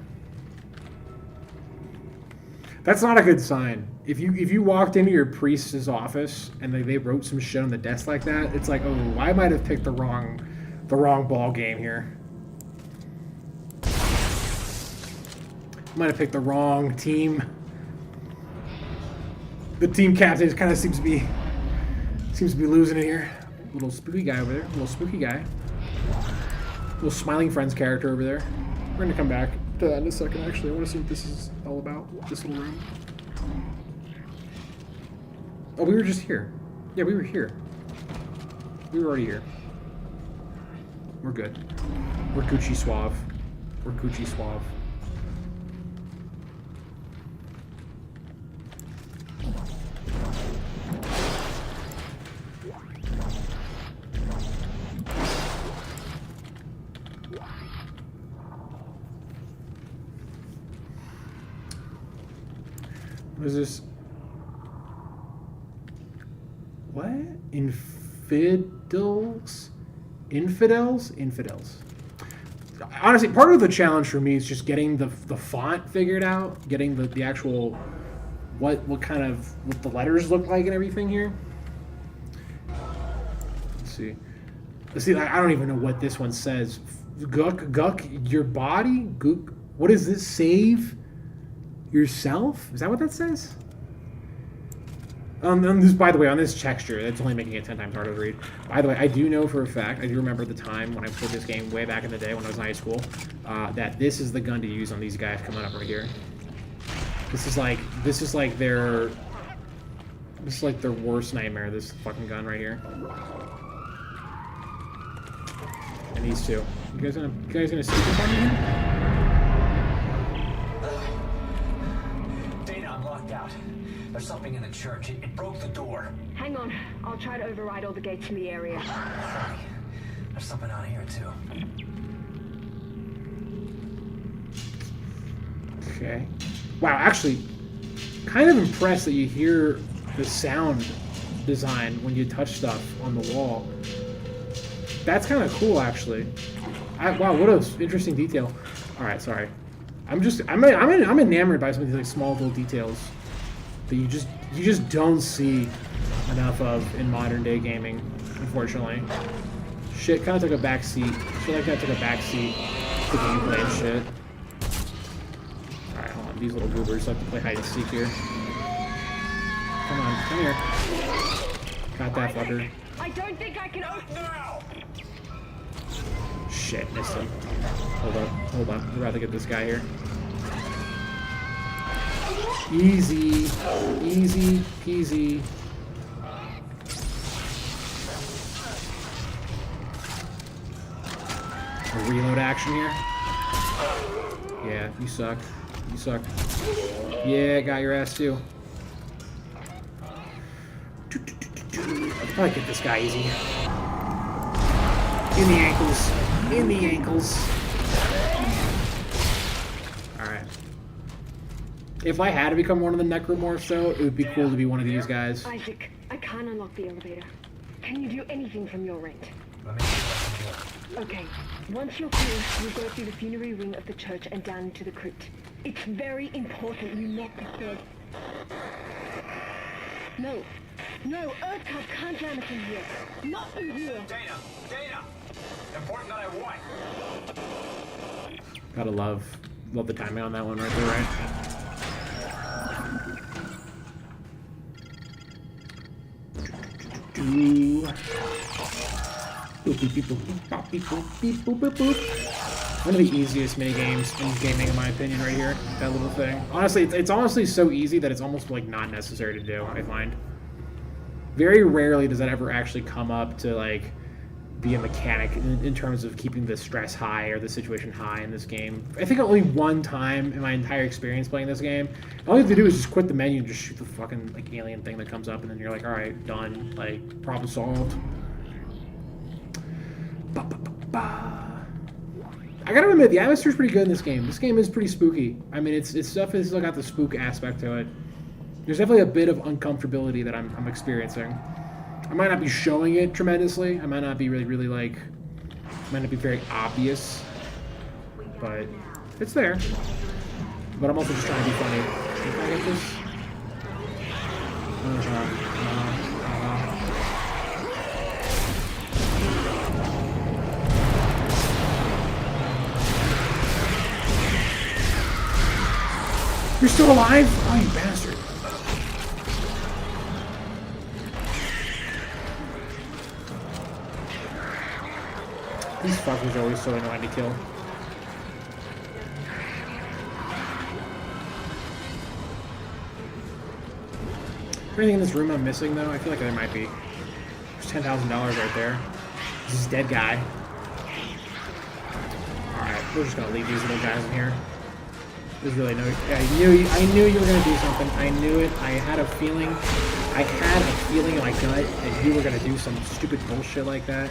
That's not a good sign. If you walked into your priest's office and they wrote some shit on the desk like that, it's like, oh, I might have picked the wrong ball game here. Might have picked the wrong team. The team captain kind of seems to be losing it here. Little spooky guy over there. Little spooky guy. Little smiling friends character over there. We're gonna come back to that in a second. Actually, I want to see what this is all about. This little room. Oh, we were just here. Yeah, we were here. We were already here. We're good. We're Gucci suave. We're Gucci suave. What is this? What? Infidels? Infidels? Honestly, part of the challenge for me is just getting the font figured out, getting the actual what the letters look like and everything here. Let's see. I don't even know what this one says. Guck, your body? Gook. What is this? Save yourself? Is that what that says? By the way, on this texture, that's only making it 10 times harder to read. By the way, I do know for a fact, I do remember the time when I played this game way back in the day when I was in high school, that this is the gun to use on these guys coming up right here. This is like their worst nightmare, this fucking gun right here. And these two. You guys gonna see this on me? Dana, I'm locked out. There's something in the church. It broke the door. Hang on. I'll try to override all the gates in the area. Hurry. There's something out here, too. Okay. Wow, actually, kind of impressed that you hear the sound design when you touch stuff on the wall. That's kind of cool, actually. Wow, what an interesting detail. All right, sorry. I'm enamored by some of these like small little details that you just don't see enough of in modern day gaming, unfortunately. Shit kind of took a back seat. I feel like that took a back seat to gameplay and shit. All right, hold on. These little goobers like to play hide and seek here. Come on, come here. Got that fucker. I don't think I can open now. Shit, missed him. Hold on. We're about to get this guy here. Easy peasy. A reload action here. Yeah, you suck. Yeah, got your ass too. I'll probably get this guy easy. In the ankles. Alright. If I had to become one of the necromorphs, though, it would be cool to be one of these guys. Isaac, I can't unlock the elevator. Can you do anything from your end? Let me see if I can Okay, once you're finished, you go through the funerary wing of the church and down into the crypt. It's very important you not get dead. No, Earthcop can't jam us in here. Not in here. Data! Important that I want. Gotta love the timing on that one right there, right? One of the easiest mini games in gaming, in my opinion, right here. That little thing. Honestly, it's honestly so easy that it's almost like not necessary to do. I find very rarely does that ever actually come up to like be a mechanic in terms of keeping the stress high or the situation high in this game. I think only one time in my entire experience playing this game, all you have to do is just quit the menu and just shoot the fucking like alien thing that comes up, and then you're like, all right, done, like problem solved. I gotta admit, the atmosphere's pretty good in this game. This game is pretty spooky. I mean, it's definitely still got the spook aspect to it. There's definitely a bit of uncomfortability that I'm experiencing. I might not be showing it tremendously. I might not be really like, might not be very obvious, but it's there. But I'm also just trying to be funny. Can I get this? You're still alive? Oh, you bastard. These fuckers are always so annoying to kill. Anything in this room I'm missing, though? I feel like there might be. There's $10,000 right there. This is dead guy. Alright, we're just gonna leave these little guys in here. There's really no... Yeah, I knew you were gonna do something. I knew it. I had a feeling in my gut that you were gonna do some stupid bullshit like that.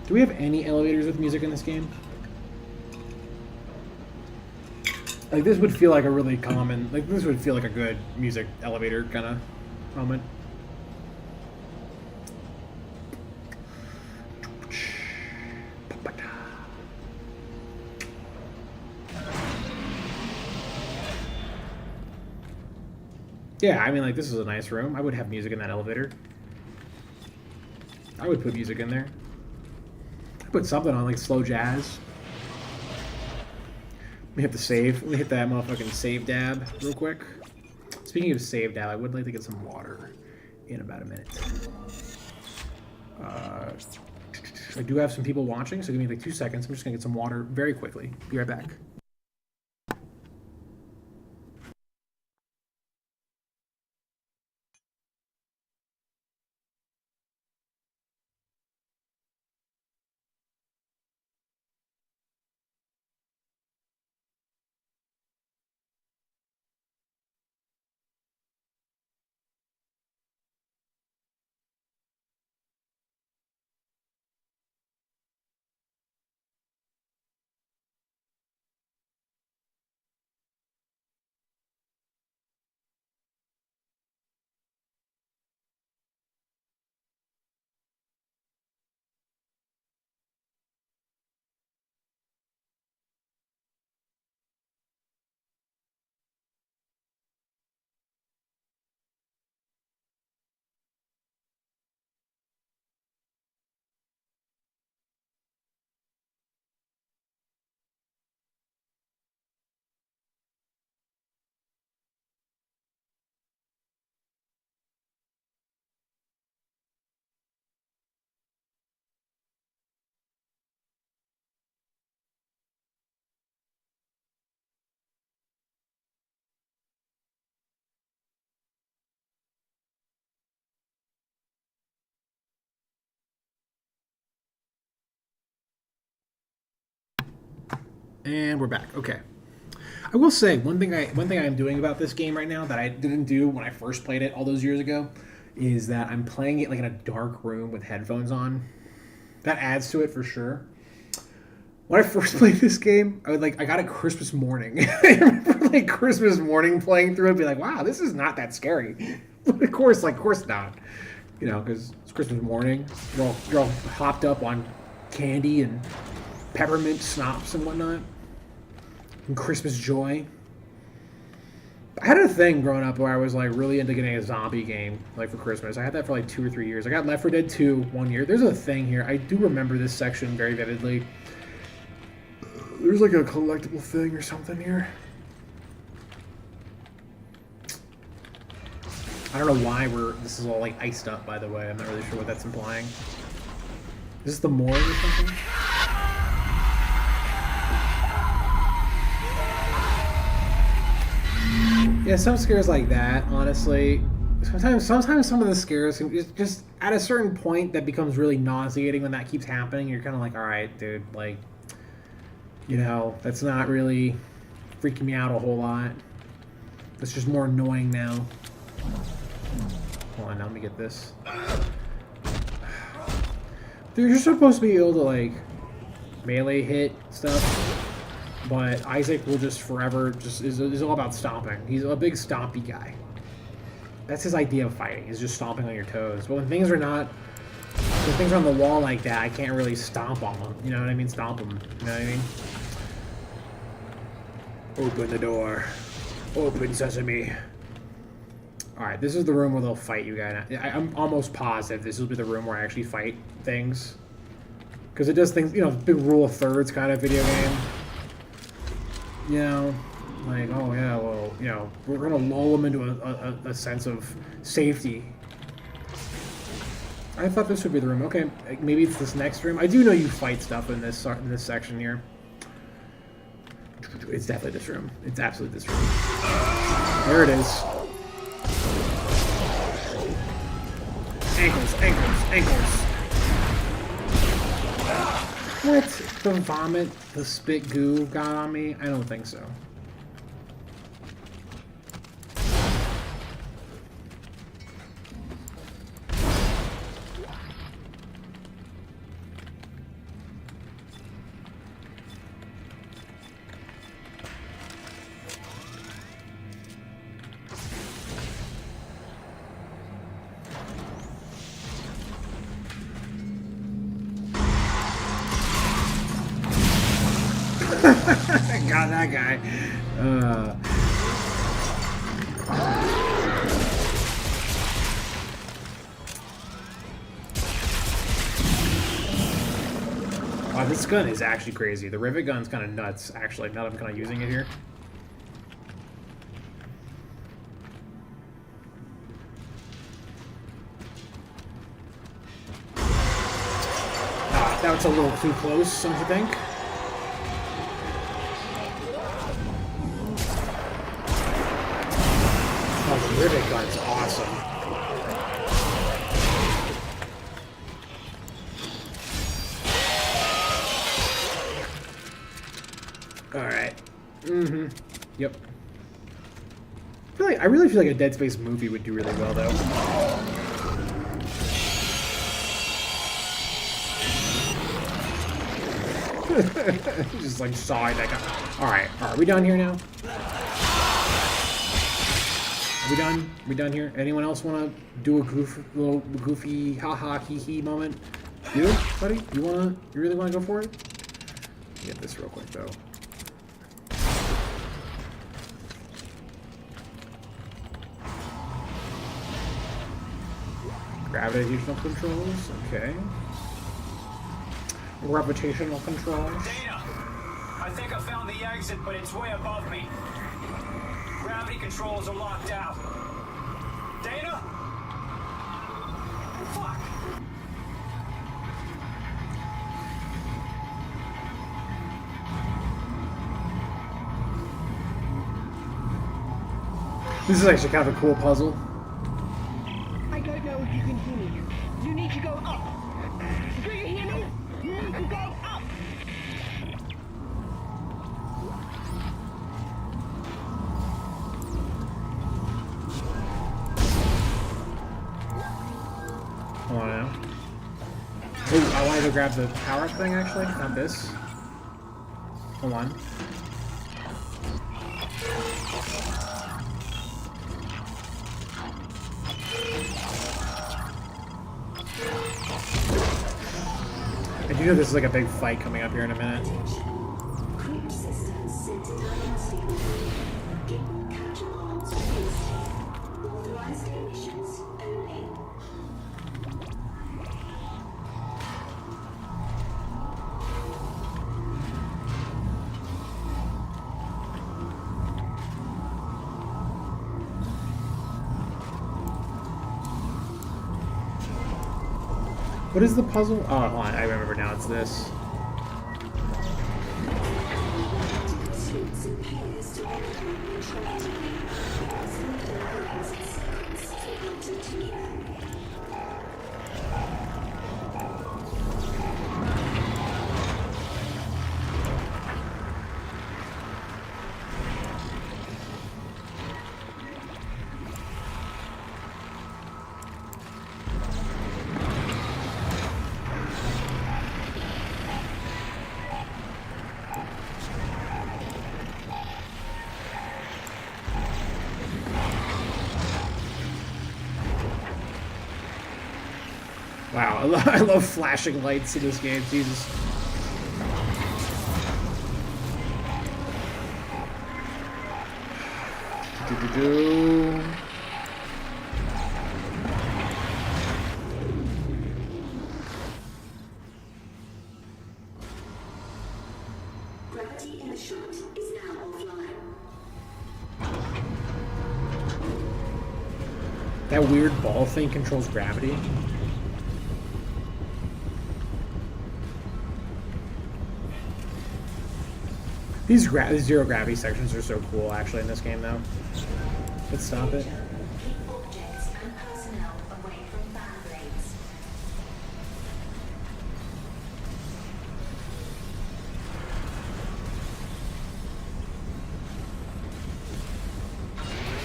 Do we have any elevators with music in this game? Like, this would feel like a really common... Like, this would feel like a good music elevator kind of moment. Yeah, I mean, like, this is a nice room. I would have music in that elevator. I would put music in there. Put something on, like slow jazz. Let me hit the save. Let me hit that motherfucking save dab real quick. Speaking of save dab, I would like to get some water in about a minute. I do have some people watching, so give me like 2 seconds. I'm just gonna get some water very quickly. Be right back. And we're back. Okay. I will say one thing I'm doing about this game right now that I didn't do when I first played it all those years ago is that I'm playing it like in a dark room with headphones on. That adds to it for sure. When I first played this game, I got it Christmas morning. I remember like Christmas morning playing through it, and be like, "Wow, this is not that scary." But of course not. You know, because it's Christmas morning. You're all hopped up on candy and peppermint schnapps and whatnot, and Christmas joy. I had a thing growing up where I was like really into getting a zombie game like for Christmas. I had that for like 2 or 3 years. I got Left 4 Dead 2 one year. There's a thing here. I do remember this section very vividly. There's like a collectible thing or something here. I don't know why this is all like iced up, by the way. I'm not really sure what that's implying. Is this the morgue or something? Yeah, some scares like that, honestly. Sometimes some of the scares can just at a certain point that becomes really nauseating when that keeps happening. You're kind of like, all right, dude, like, you know, that's not really freaking me out a whole lot. That's just more annoying now. Hold on, now let me get this. Dude, you're supposed to be able to like melee hit stuff. But Isaac will just forever is all about stomping. He's a big stompy guy. That's his idea of fighting, is just stomping on your toes. But when things are on the wall like that, I can't really stomp on them. You know what I mean? Stomp them. You know what I mean? Open the door. Open sesame. Alright, this is the room where they'll fight you guys. I'm almost positive this will be the room where I actually fight things. Because it does things, you know, big rule of thirds kind of video game. You know, like, oh yeah, well, you know, we're gonna lull them into a sense of safety. I thought this would be the room. Okay, maybe it's this next room. I do know you fight stuff in this section here. It's definitely this room. It's absolutely this room. There it is. Ankles, ankles, ankles. What? The vomit, the spit goo got on me? I don't think so. Got that guy. Wow, this gun is actually crazy. The rivet gun's kind of nuts, actually, now that I'm kind of using it here. That was a little too close, don't you think? Oh, the rivet gun's awesome. Alright. Mm-hmm. Yep. I really feel like a Dead Space movie would do really well, though. Just like sawing that guy. Alright, are we done here now? Are we done? Are we done here? Anyone else want to do a little goofy ha-ha hee-hee moment? You, buddy? You really want to go for it? Get this real quick, though. Gravitational controls, okay. Gravitational controls. Dana, I think I found the exit, but it's way above me. Gravity controls are locked out. Dana? Fuck. This is actually kind of a cool puzzle. I don't know if you can hear me. You need to go up. Do you hear me? You need to go up. Hold on now. Oh, I wanted to grab the power thing, actually, not this. Hold on. I do know this is like a big fight coming up here in a minute. What is the puzzle? Oh, hold on. I remember now. It's this. Wow, I love flashing lights in this game, Jesus. Do-do-do. Gravity in the shot is now offline. That weird ball thing controls gravity. These zero gravity sections are so cool, actually, in this game, though. Let's stop it. Keep objects and personnel away from fan blades.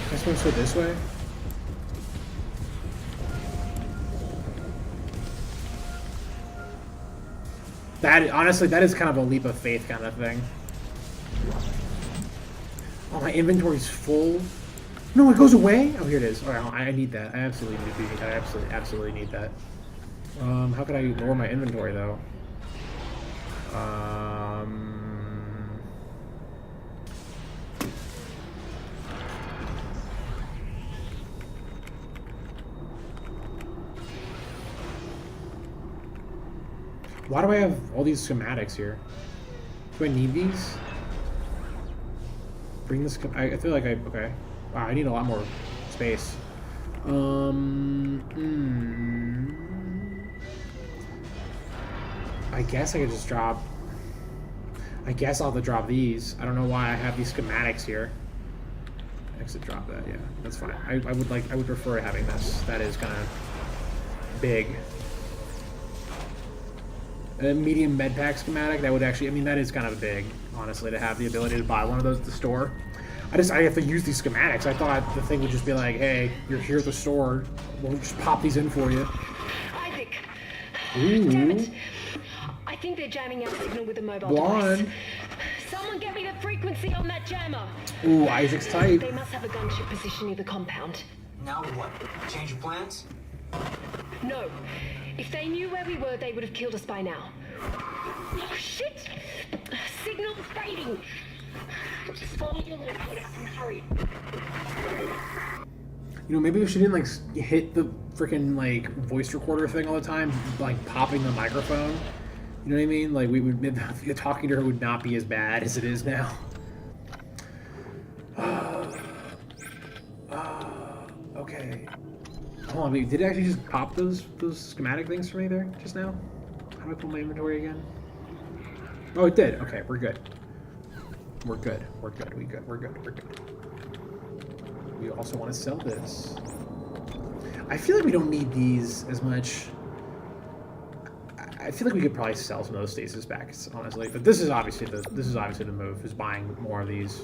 Am I supposed to go this way? That, honestly, that is kind of a leap of faith kind of thing. Oh, my inventory's full. No, it goes away. Oh, here it is. All right, I need that. I absolutely need. I absolutely need that. How could I lower my inventory though? Why do I have all these schematics here? Do I need these? Bring this. I feel like okay. Wow, I need a lot more space. I guess I could just drop. I guess I'll have to drop these. I don't know why I have these schematics here. Exit drop that. Yeah, that's fine. I would prefer having this. That is kind of big. A medium med pack schematic, that would actually, I mean, that is kind of big, honestly, to have the ability to buy one of those at the store. I have to use these schematics. I thought the thing would just be like, hey, you're here at the store, we'll just pop these in for you. Isaac! Ooh. Damn it! I think they're jamming our signal with a mobile Blonde. device. Someone get me the frequency on that jammer! Ooh, Isaac's type. They must have a gunship position near the compound. Now what? Change your plans? No. If they knew where we were, they would have killed us by now. Oh, shit! Signal fading! Just follow your lead and hurry. You know, maybe if she didn't, like, hit the freaking, like, voice recorder thing all the time, like, popping the microphone. You know what I mean? Like, we would, talking to her would not be as bad as it is now. Okay. Hold on, wait, did it actually just pop those schematic things for me there just now? How do I pull my inventory again? Oh, it did. Okay, we're good. We're good. We're good. We're good. We're good. We're good. We also want to sell this. I feel like we don't need these as much. I feel like we could probably sell some of those stasis packs, honestly. But this is obviously the move, is buying more of these.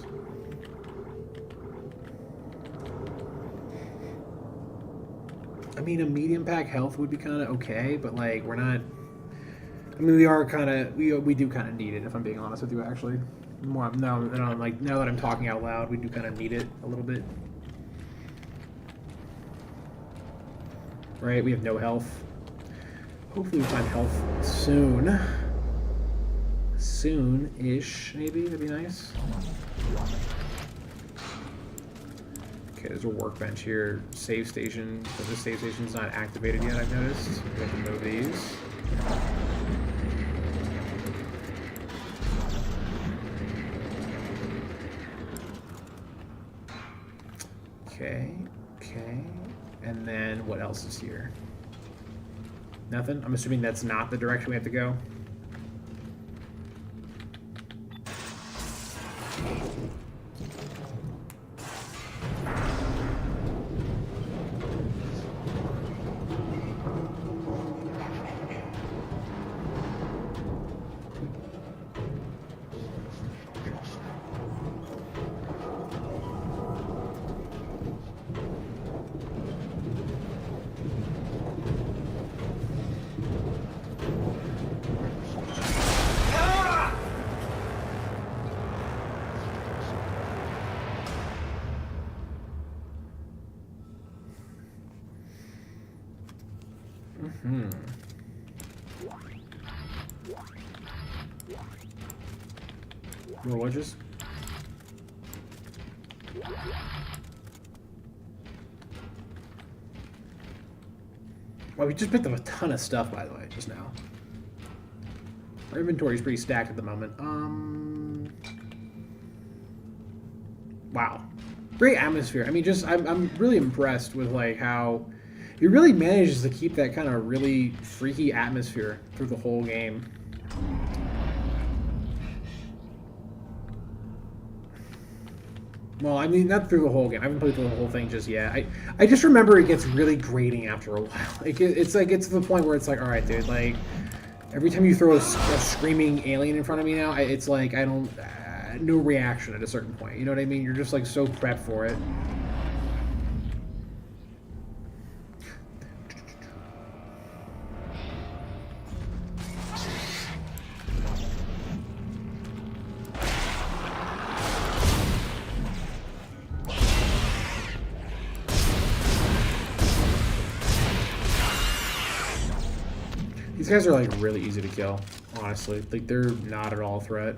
I mean, a medium pack health would be kind of okay, but like we're not. I mean, we are kind of we do kind of need it, if I'm being honest with you, actually. More now that I'm talking out loud, we do kind of need it a little bit. Right, we have no health. Hopefully we find health soon. Soon-ish, maybe. That'd be nice. Okay, there's a workbench here. Save station. But the save station's not activated yet, I've noticed. We have to move these. Okay, okay. And then what else is here? Nothing? I'm assuming that's not the direction we have to go. More wedges. Well, we just picked up a ton of stuff, by the way, just now. Our inventory is pretty stacked at the moment. Wow. Great atmosphere. I mean, just I'm really impressed with like how he really manages to keep that kind of really freaky atmosphere through the whole game. Well, I mean, not through the whole game. I haven't played through the whole thing just yet. I just remember it gets really grating after a while. It's like, it's to the point where it's like, all right, dude, like, every time you throw a screaming alien in front of me now, it's like, I don't, no reaction at a certain point. You know what I mean? You're just, like, so prepped for it. These guys are like really easy to kill, honestly. Like they're not at all a threat.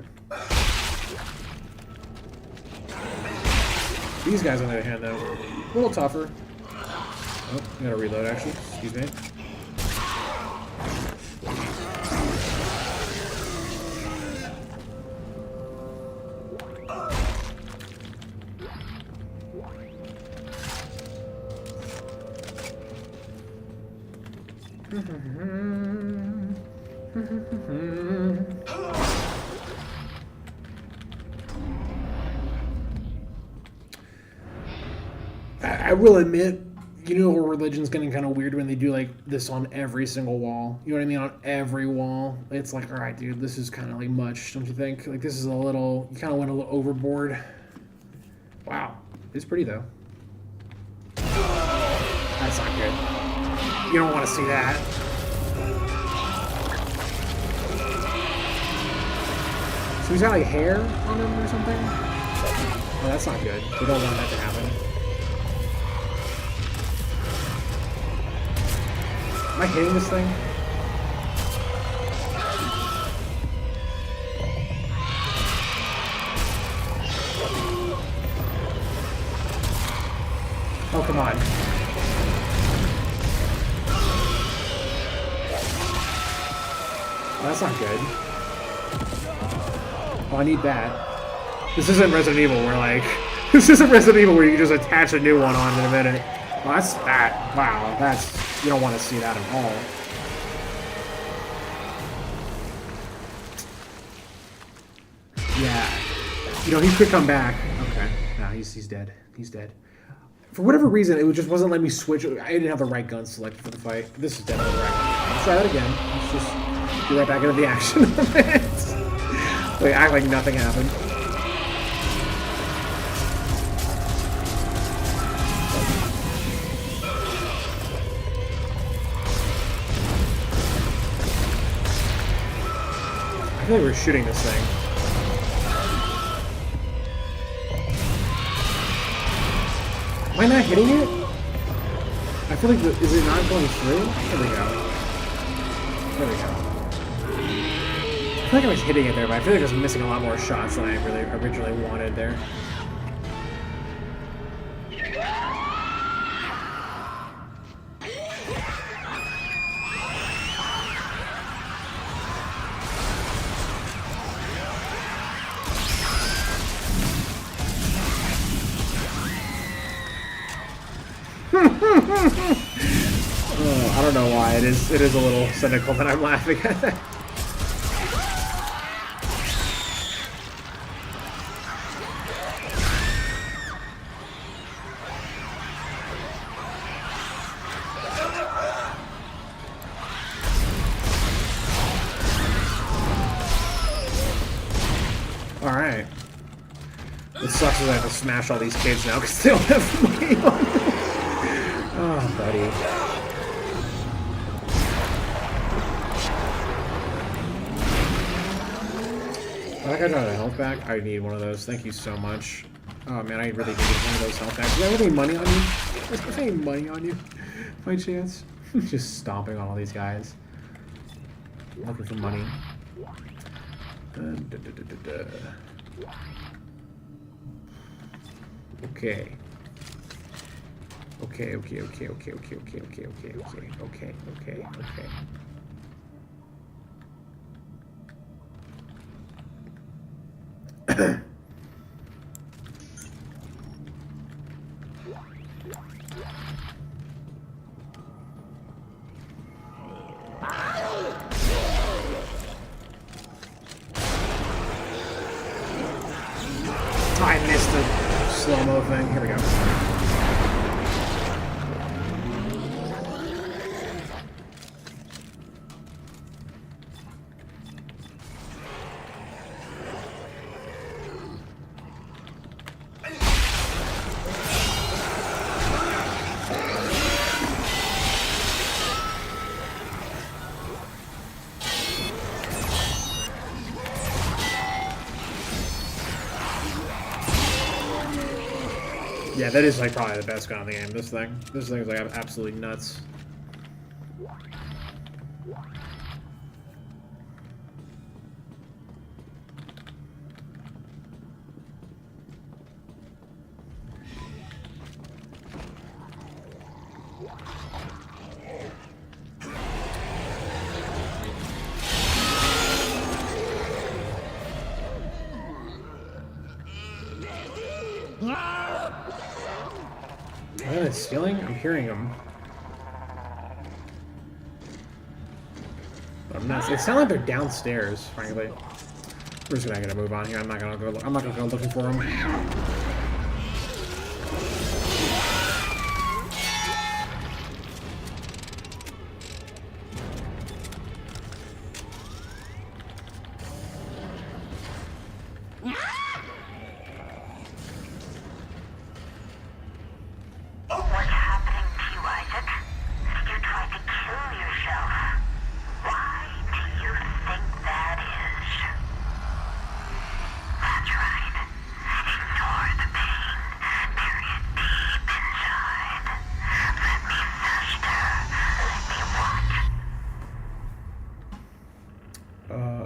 These guys, on the other hand, though, a little tougher. Oh, I gotta reload actually. Excuse me. I will admit, you know, religion's getting kind of weird when they do like this on every single wall. You know what I mean? On every wall, it's like, all right, dude, this is kind of like much, don't you think? Like this is a little, you kind of went a little overboard. Wow, it's pretty though. That's not good. You don't want to see that. So he's got like hair on him or something? Oh, that's not good. We don't want that to happen. Am I hitting this thing? Oh, come on. Oh, that's not good. Oh, I need that. This isn't Resident Evil where like... This isn't Resident Evil where you can just attach a new one on in a minute. Well, that's that. Wow, that's... You don't want to see that at all. Yeah. You know, he could come back. Okay. No, he's dead. He's dead. For whatever reason, it just wasn't letting me switch. I didn't have the right gun selected for the fight. This is definitely the right gun. Let's try that again. Let's just get right back into the action of it. Like, act like nothing happened. I feel like we're shooting this thing. Am I not hitting it? I feel like, is it not going through? There we go. There we go. I feel like I was hitting it there, but I feel like I was missing a lot more shots than I really originally wanted there. I don't know why it is a little cynical that I'm laughing at that. Alright. It sucks that I have to smash all these kids now because they don't have money on them. Oh, buddy. I got a health back. I need one of those. Thank you so much. Oh man, I really need one of those health packs. Do I have any money on you? Do I have any money on you? By chance? Just stomping on all these guys. Looking for money. Okay. Okay. I missed the slow-mo thing. Here we go. Yeah, that is like probably the best gun in the game. This thing is like absolutely nuts. Are they stealing? I'm hearing them. But I'm not. It sounds like they're downstairs, frankly. We're just gonna move on here. I'm not gonna go looking for them.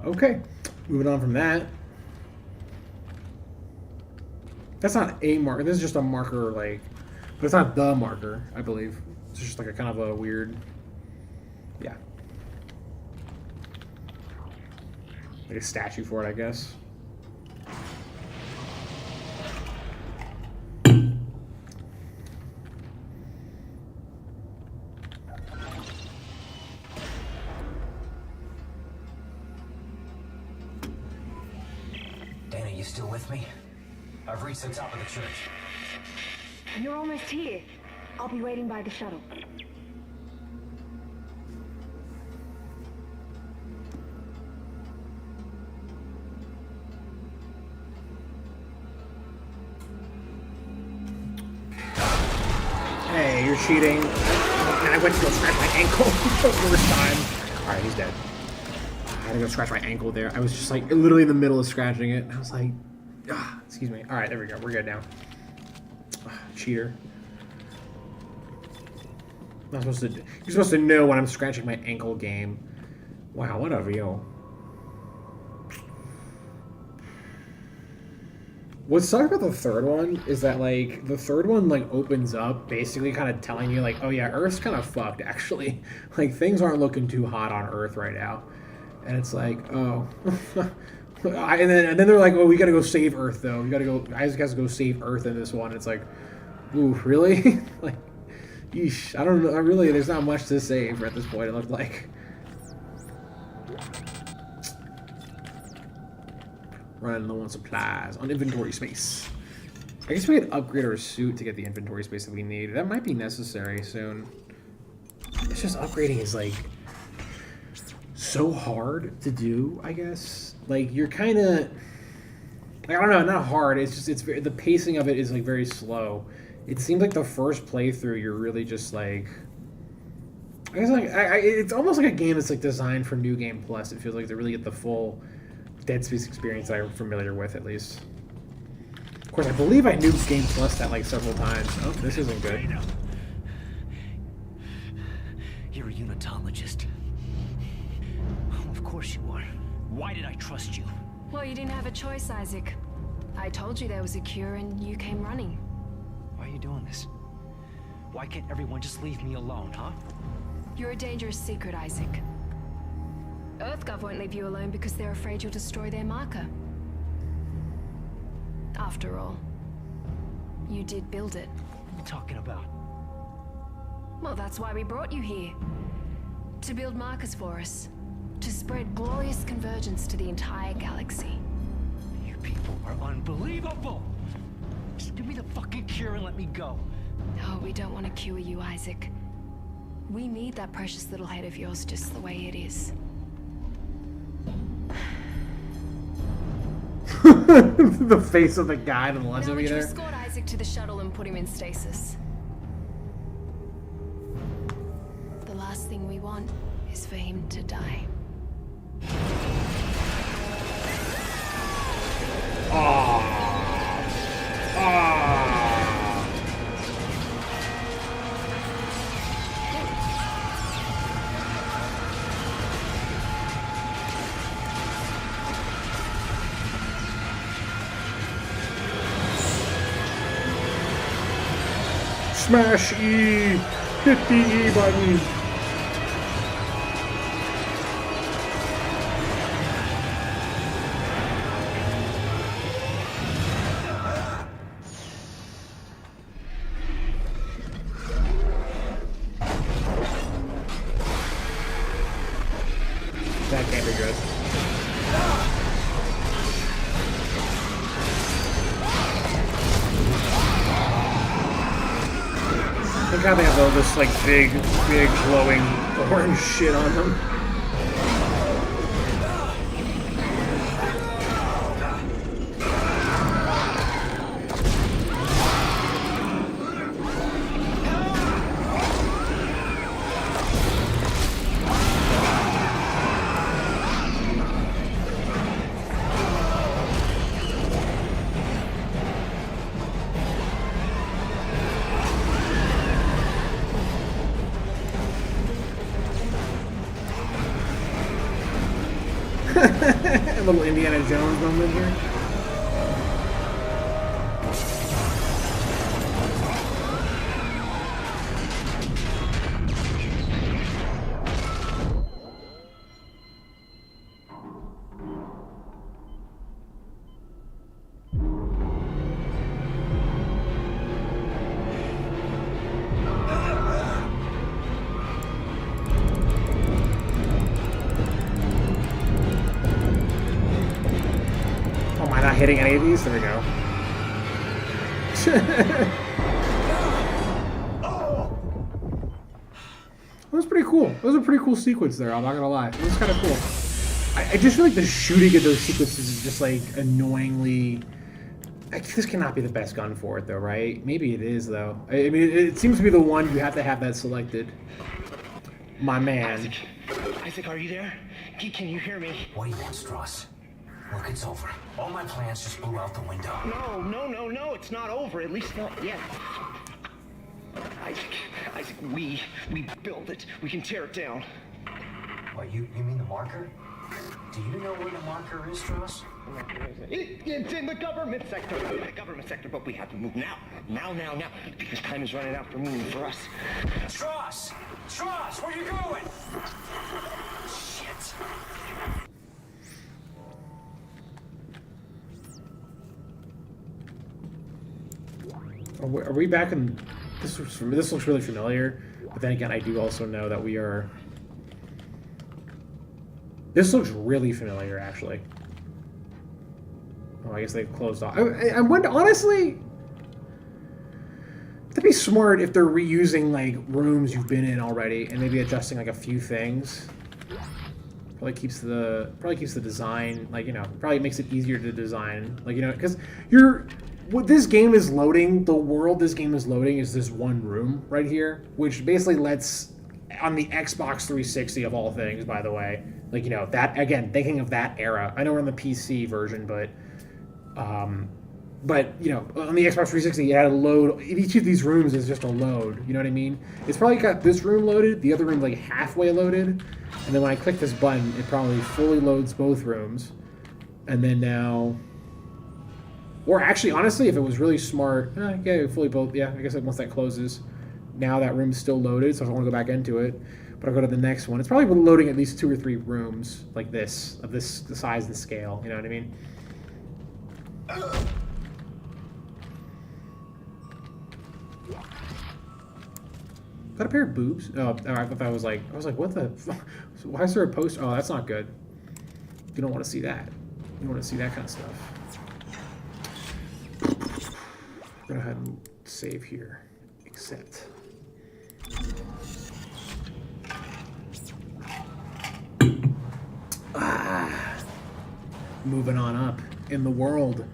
Okay, moving on from that. That's not a marker. This is just a marker, like, but it's not the marker, I believe. It's just like a kind of a weird, yeah, like a statue for it, I guess. You still with me? I've reached the top of the church. You're almost here. I'll be waiting by the shuttle. Hey, you're cheating. And I went to go scratch my ankle for the first time. Alright, he's dead. I had to go scratch my ankle there. I was just like literally in the middle of scratching it. And I was like, excuse me. Alright, there we go. We're good now. Cheater. Not supposed to. You're supposed to know when I'm scratching my ankle. Game. Wow, what a view. What sucks about the third one is that, like, the third one, like, opens up basically kind of telling you, like, oh yeah, Earth's kind of fucked, actually. Like, things aren't looking too hot on Earth right now. And it's like, oh. and then they're like, oh, we gotta go save Earth, though. We gotta go, Isaac has to go save Earth in this one. It's like, ooh, really? Like, yeesh. I don't know, really, there's not much to save at this point, it looked like. Running low on supplies, on inventory space. I guess we could upgrade our suit to get the inventory space that we need. That might be necessary soon. It's just upgrading is like so hard to do, I guess. Like you're kind of, like, I don't know, not hard. It's just it's very, the pacing of it is like very slow. It seems like the first playthrough you're really just like. I guess like it's almost like a game that's like designed for New Game Plus. It feels like to really get the full Dead Space experience that I'm familiar with, at least. Of course, I believe I knew Game Plus that like several times. Oh, this isn't good. You're a unitologist. Of course you are. Why did I trust you? Well, you didn't have a choice, Isaac. I told you there was a cure and you came running. Why are you doing this? Why can't everyone just leave me alone, huh? You're a dangerous secret, Isaac. EarthGov won't leave you alone because they're afraid you'll destroy their marker. After all, you did build it. What are you talking about? Well, that's why we brought you here. To build markers for us. To spread glorious convergence to the entire galaxy. You people are unbelievable! Just give me the fucking cure and let me go. No, we don't want to cure you, Isaac. We need that precious little head of yours just the way it is. The face of the guy on the left Now of me there. escort Isaac to the shuttle and put him in stasis. The last thing we want is for him to die. Smash E! Hit the E button! That can't be good. Look how they have all this like big glowing orange shit on them. A little Indiana Jones moment here. Hitting any of these? There we go. That was pretty cool. That was a pretty cool sequence there, I'm not gonna lie. It was kind of cool. I just feel like the shooting of those sequences is just like annoyingly... this cannot be the best gun for it though, right? Maybe it is though. I mean, it seems to be the one you have to have that selected. My man. Isaac, are you there? Can you hear me? What do you want, Strauss? Look, it's over. All my plans just blew out the window. No, it's not over. At least not yet. Isaac, We build it. We can tear it down. What, you mean the marker? Do you know where the marker is, Strauss? It's in the government sector. But we have to move now. Now. Because time is running out for moving for us. Strauss! Strauss, where you going? Shit. Are we back in... This looks really familiar, but then again, I do also know that we are... This looks really familiar, actually. Oh, I guess they've closed off. I wonder, honestly... It'd be smart if they're reusing, like, rooms you've been in already, and maybe adjusting, like, a few things. Probably keeps the design, like, you know, probably makes it easier to design. Like, you know, because what this game is loading, the world this game is loading is this one room right here, which basically lets, on the Xbox 360 of all things, by the way, like, you know, that, again, thinking of that era. I know we're on the PC version, but, you know, on the Xbox 360, you had a load. Each of these rooms is just a load, you know what I mean? It's probably got this room loaded, the other room, like, halfway loaded, and then when I click this button, it probably fully loads both rooms, and then now... Or actually, honestly, if it was really smart, yeah, fully both. Yeah, I guess once that closes, now that room's still loaded, so if I want to go back into it, but I'll go to the next one. It's probably loading at least 2 or 3 rooms like this, of this, the size and scale, you know what I mean? Got a pair of boobs? Oh, I thought that was like, what the fuck? Why is there a poster? Oh, that's not good. You don't want to see that. You don't want to see that kind of stuff. Go ahead and save here. Accept. Moving on up in the world.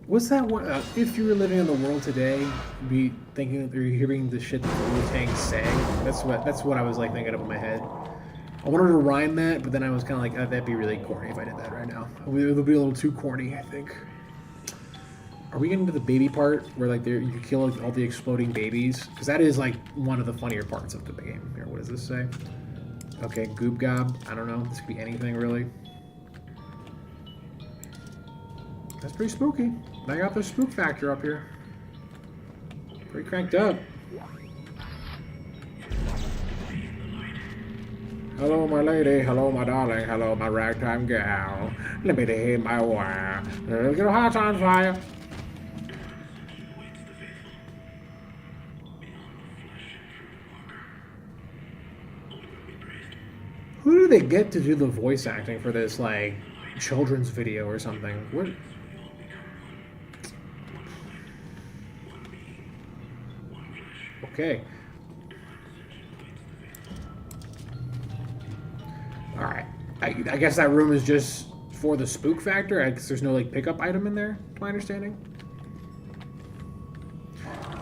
What's that one? If you were living in the world today, you'd be thinking or hearing the shit that the Wu-Tang say. That's what I was like thinking up in my head. I wanted to rhyme that, but then I was kind of like, oh, that'd be really corny if I did that right now. It would be a little too corny, I think. Are we getting to the baby part where like you kill all the exploding babies? Because that is like one of the funnier parts of the game. Here, what does this say? Okay, Goob Gob. I don't know. This could be anything really. That's pretty spooky. I got the spook factor up here. Pretty cranked up. Hello, my lady. Hello, my darling. Hello, my ragtime gal. Let me hear my wire. Let's get a heart on fire. Who do they get to do the voice acting for this, like, children's video or something? What? Okay. Alright. I guess that room is just for the spook factor. I guess there's no, like, pickup item in there, to my understanding.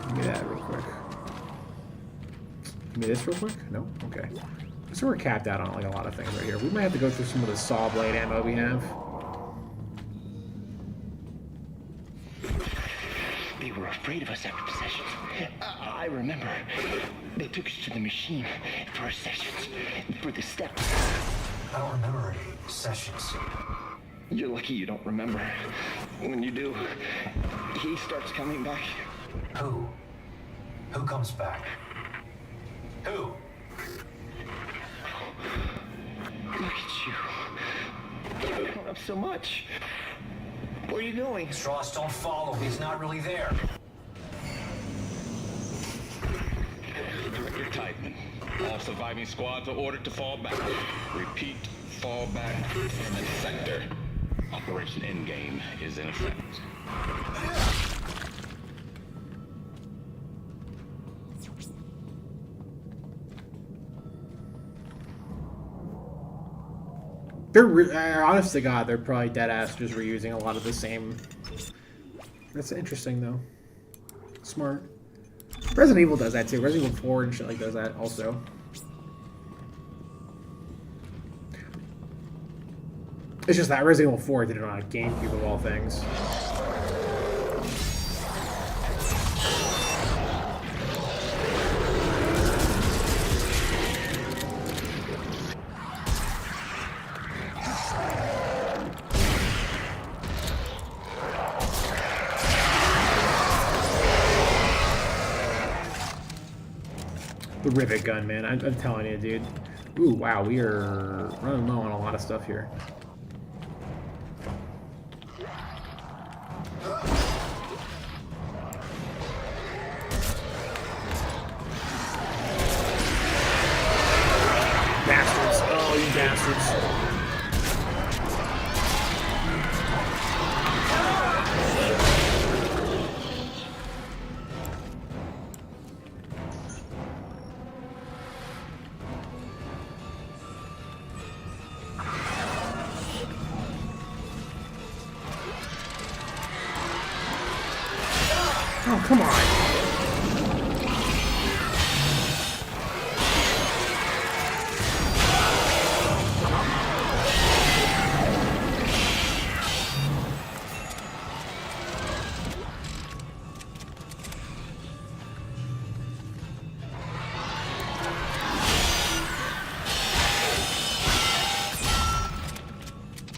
Give me that real quick. Give me this real quick? No? Okay. So we're capped out on like a lot of things right here. We might have to go through some of the saw blade ammo we have. They were afraid of us after the sessions. I remember. They took us to the machine for our sessions. For the steps. I don't remember any sessions. You're lucky you don't remember. When you do, he starts coming back. Who? Who comes back? Who? Look at you. You've grown up so much. Where are you going? Strauss, don't follow. He's not really there. Director Titan. All surviving squads are ordered to fall back. Repeat, fall back in the sector. Operation Endgame is in effect. They're, honest to God, they're probably dead-ass just reusing a lot of the same. That's interesting, though. Smart. Resident Evil does that, too. Resident Evil 4 and shit like does that, also. It's just that Resident Evil 4 did it on a GameCube of all things. The rivet gun, man. I'm telling you, dude. Ooh, wow, we are running low on a lot of stuff here. Bastards. Oh, you bastards. Oh, come on.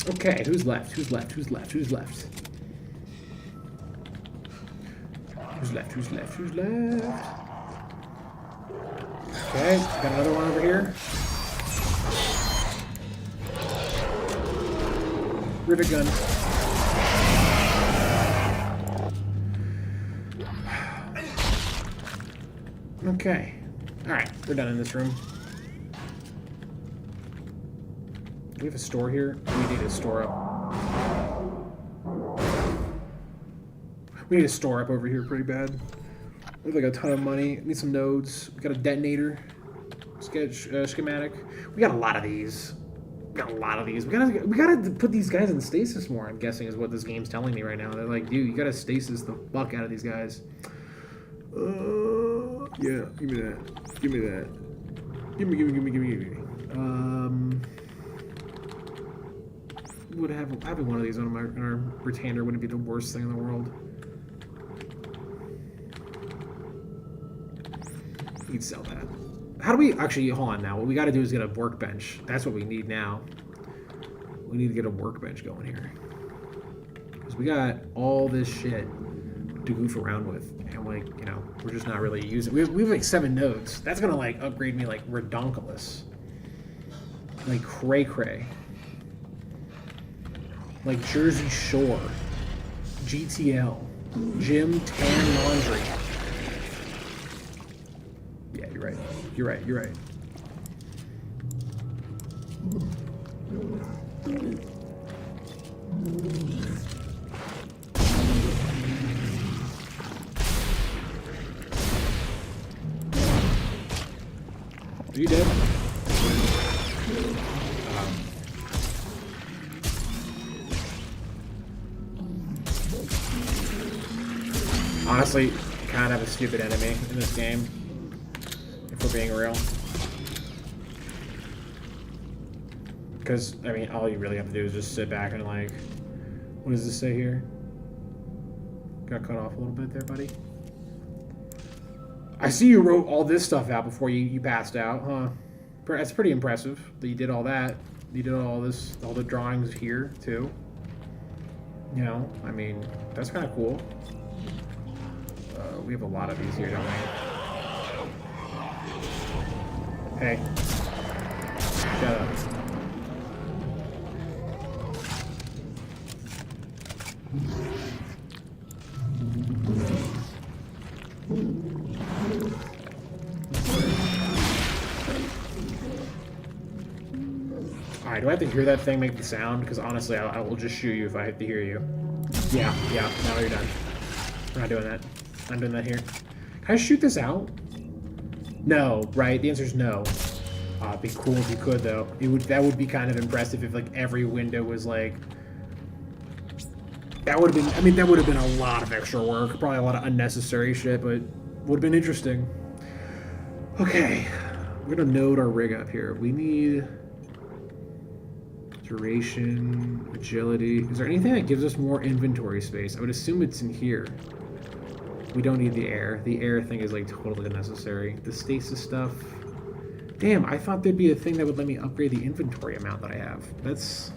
Okay, who's left? Who's left? Who's left? Who's left? Who's left? Who's left? Who's left? Okay, got another one over here. Rivet gun. Okay. Alright, we're done in this room. Do we have a store here? We need to store up. We need to store up over here pretty bad. We have like a ton of money. Need some nodes. We got a detonator. Schematic. We got a lot of these. We got a lot of these. We gotta put these guys in stasis more, I'm guessing, is what this game's telling me right now. They're like, dude, you gotta stasis the fuck out of these guys. Yeah, give me that. Give me that. Give me. Would having one of these on our retainer wouldn't be the worst thing in the world. We'd sell that. How do we actually hold on now? What we got to do is get a workbench. That's what we need now. We need to get a workbench going here because we got all this shit to goof around with, and like, you know, we're just not really using. We have like 7 nodes. That's gonna like upgrade me like redonkulous, like cray. Like Jersey Shore, GTL, Gym, Tan, Laundry. Yeah, you're right. You're right. You're right. Are you dead? Honestly, kind of a stupid enemy in this game, if we're being real. Because, I mean, all you really have to do is just sit back and like, what does this say here? Got cut off a little bit there, buddy. I see you wrote all this stuff out before you passed out, huh? That's pretty impressive that you did all that. You did all this, all the drawings here, too. You know, I mean, that's kind of cool. We have a lot of these here, don't we? Hey. Shut up. Alright, do I have to hear that thing make the sound? Because honestly, I will just shoot you if I have to hear you. Yeah, now you're done. We're not doing that. I'm doing that here. Can I shoot this out? No, right? The answer is no. It'd be cool if you could, though. That would be kind of impressive if like every window was like. That would have been. I mean, that would have been a lot of extra work, probably a lot of unnecessary shit, but would have been interesting. Okay, we're gonna node our rig up here. We need duration, agility. Is there anything that gives us more inventory space? I would assume it's in here. We don't need the air. The air thing is like totally unnecessary. The stasis stuff. Damn, I thought there'd be a thing that would let me upgrade the inventory amount that I have. That's...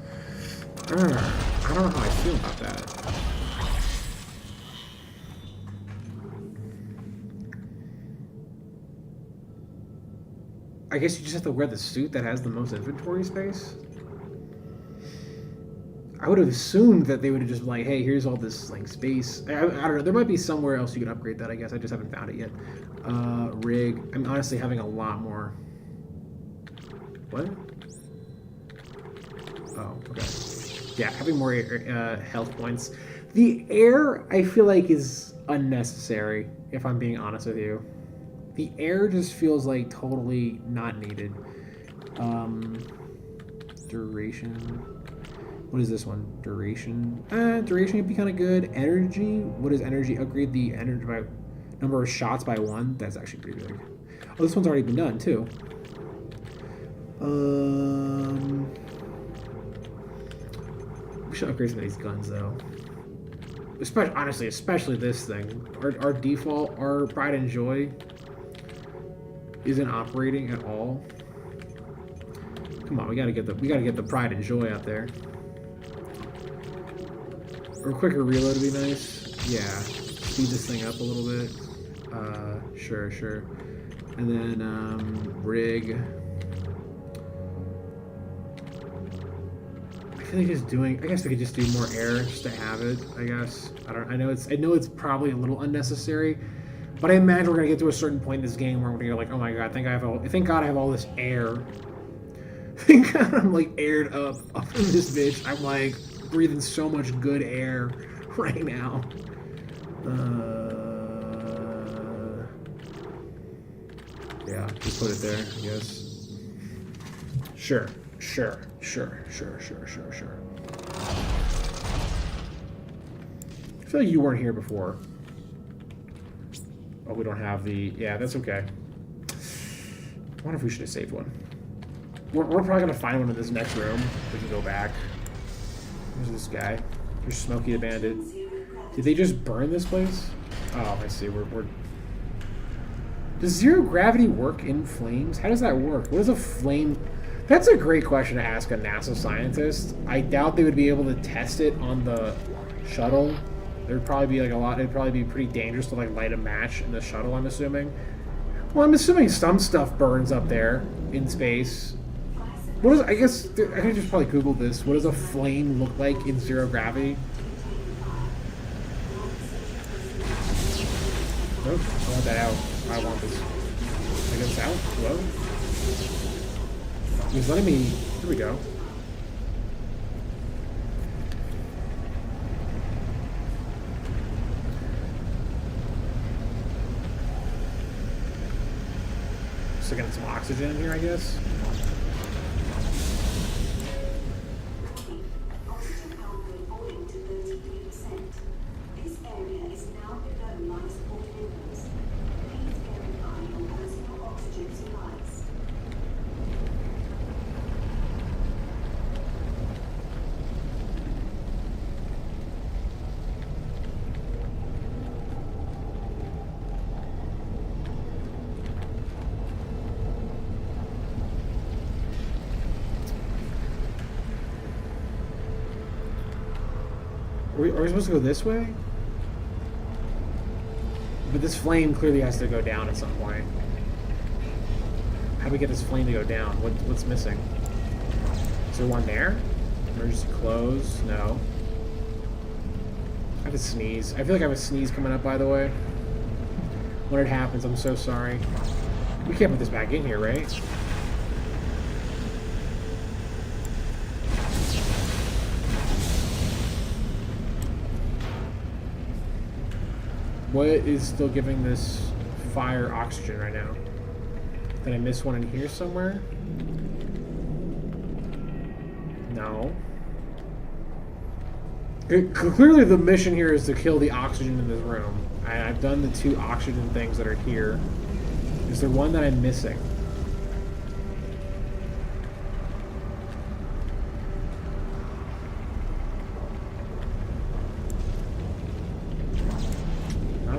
I don't know how I feel about that. I guess you just have to wear the suit that has the most inventory space. I would have assumed that they would have just like, hey, here's all this like space. I don't know. There might be somewhere else you can upgrade that. I guess I just haven't found it yet. Rig. I'm honestly having a lot more. What? Oh, okay. Yeah, having more health points. The air, I feel like, is unnecessary. If I'm being honest with you, the air just feels like totally not needed. Duration. What is this one? Duration. Duration would be kind of good. Energy. What is energy? Upgrade the energy by number of shots by 1. That's actually pretty big. Oh, this one's already been done too. We should upgrade some of these guns though. Especially this thing. Our default, our Pride and Joy isn't operating at all. Come on, we gotta get the Pride and Joy out there. Or a quicker reload would be nice. Yeah, speed this thing up a little bit. Sure. And then rig. I feel like just doing. I guess we could just do more air just to have it. I guess. I know it's probably a little unnecessary, but I imagine we're gonna get to a certain point in this game where we're gonna go like, oh my god, thank God I have all this air. Thank God I'm like aired up in this bitch. I'm like breathing so much good air right now. Yeah, just put it there, I guess. Sure. I feel like you weren't here before. Oh, we don't have the... Yeah, that's okay. I wonder if we should have saved one. We're probably going to find one in this next room. We can go back. Who's this guy? Here's Smokey the Bandit. Did they just burn this place? Oh, I see. We're... Does zero gravity work in flames? How does that work? What is a flame... That's a great question to ask a NASA scientist. I doubt they would be able to test it on the shuttle. There'd probably be like a lot... It'd probably be pretty dangerous to like light a match in the shuttle, I'm assuming. Well, I'm assuming some stuff burns up there in space. What is... I guess... I could just probably Google this. What does a flame look like in zero gravity? Nope. I want that out. I want this. I guess out? Hello? He's letting me... Here we go. Just getting some oxygen in here, I guess. Are we supposed to go this way? But this flame clearly has to go down at some point. How do we get this flame to go down? What's missing? Is there one there? Emergency close? No. I have a sneeze. I feel like I have a sneeze coming up, by the way. When it happens, I'm so sorry. We can't put this back in here, right? What is still giving this fire oxygen right now? Did I miss one in here somewhere? No. Clearly the mission here is to kill the oxygen in this room. I've done the 2 oxygen things that are here. Is there one that I'm missing?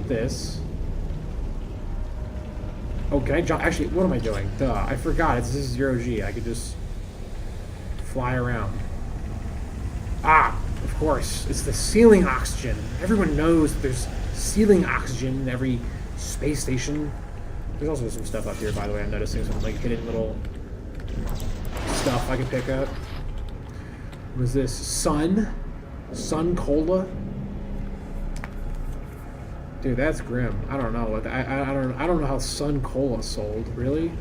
This. Oh, can I jump? Actually, what am I doing? Duh, I forgot. This is 0G. I could just fly around. Ah, of course. It's the ceiling oxygen. Everyone knows that there's ceiling oxygen in every space station. There's also some stuff up here, by the way. I'm noticing some like hidden little stuff I can pick up. What is this? Sun Cola? Dude, that's grim. I don't know what I don't know how Sun Cola sold. Really?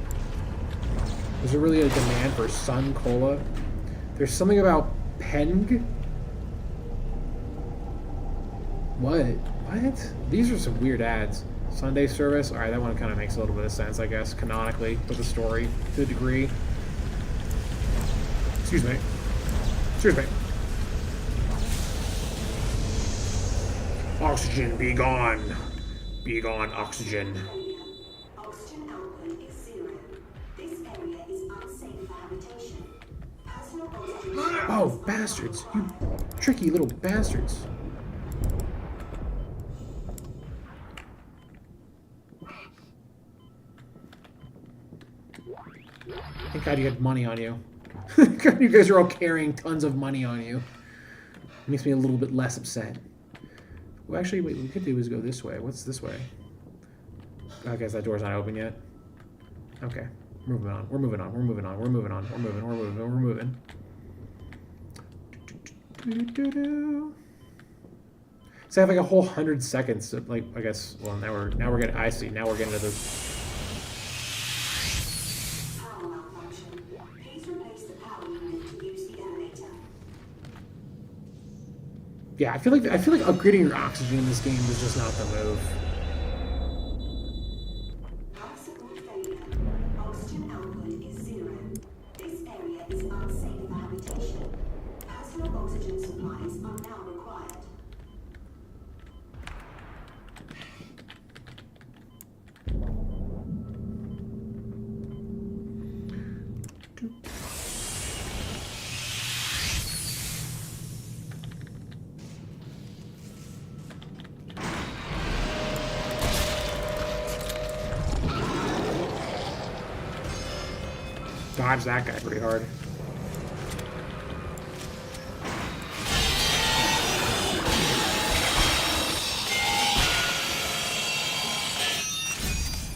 Is there really a demand for Sun Cola? There's something about Peng. What? These are some weird ads. Sunday service. All right, that one kind of makes a little bit of sense, I guess, canonically with the story to a degree. Excuse me. Oxygen, be gone. Be gone, oxygen. Oxygen output is 0. This area is unsafe for habitation. Personal oxygen... Oh, bastards. You tricky little bastards. Thank God you had money on you. You guys are all carrying tons of money on you. It makes me a little bit less upset. Well, actually, what we could do is go this way. What's this way? I guess that door's not open yet. Okay. We're moving on. We're moving. So I have like a whole 100 seconds to, like, I guess, well, now we're getting, I see, now we're getting to this. Yeah, I feel like upgrading your oxygen in this game is just not the move. Oxygen output is 0. This area is unsafe for habitation. Personal oxygen supplies are now required. Dodge that guy pretty hard.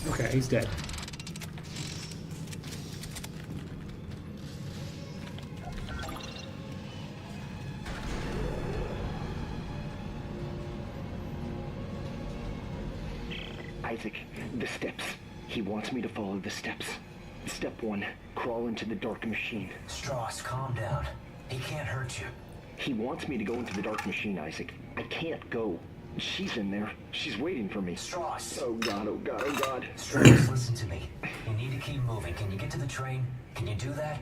Okay, he's dead. Isaac, the steps. He wants me to follow the steps. Step 1, crawl into the dark machine. Strauss, calm down. He can't hurt you. He wants me to go into the dark machine, Isaac. I can't go. She's in there. She's waiting for me. Strauss! Oh God, oh God, oh God. Strauss, listen to me. You need to keep moving. Can you get to the train? Can you do that?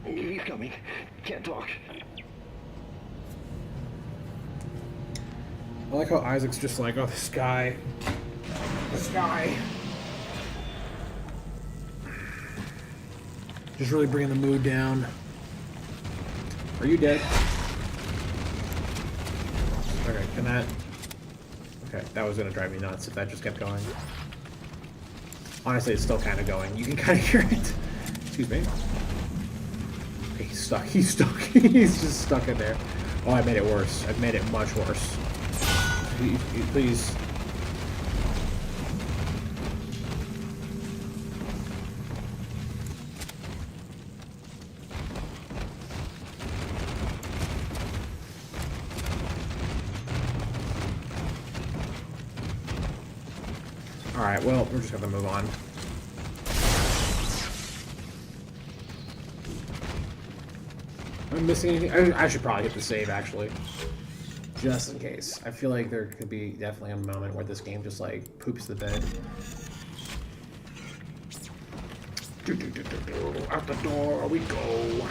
He's coming. Can't talk. I like how Isaac's just like, oh, this guy. Just really bringing the mood down. Are you dead? Okay, can that... Okay, that was gonna drive me nuts if that just kept going. Honestly, it's still kind of going. You can kind of hear it. Excuse me. Okay, he's stuck. He's just stuck in there. Oh, I made it worse. I've made it much worse. Please. Alright, well, we're just gonna move on. Am I missing anything? I should probably hit the save, actually. Just in case. I feel like there could be definitely a moment where this game just, like, poops the bed. Out the door we go.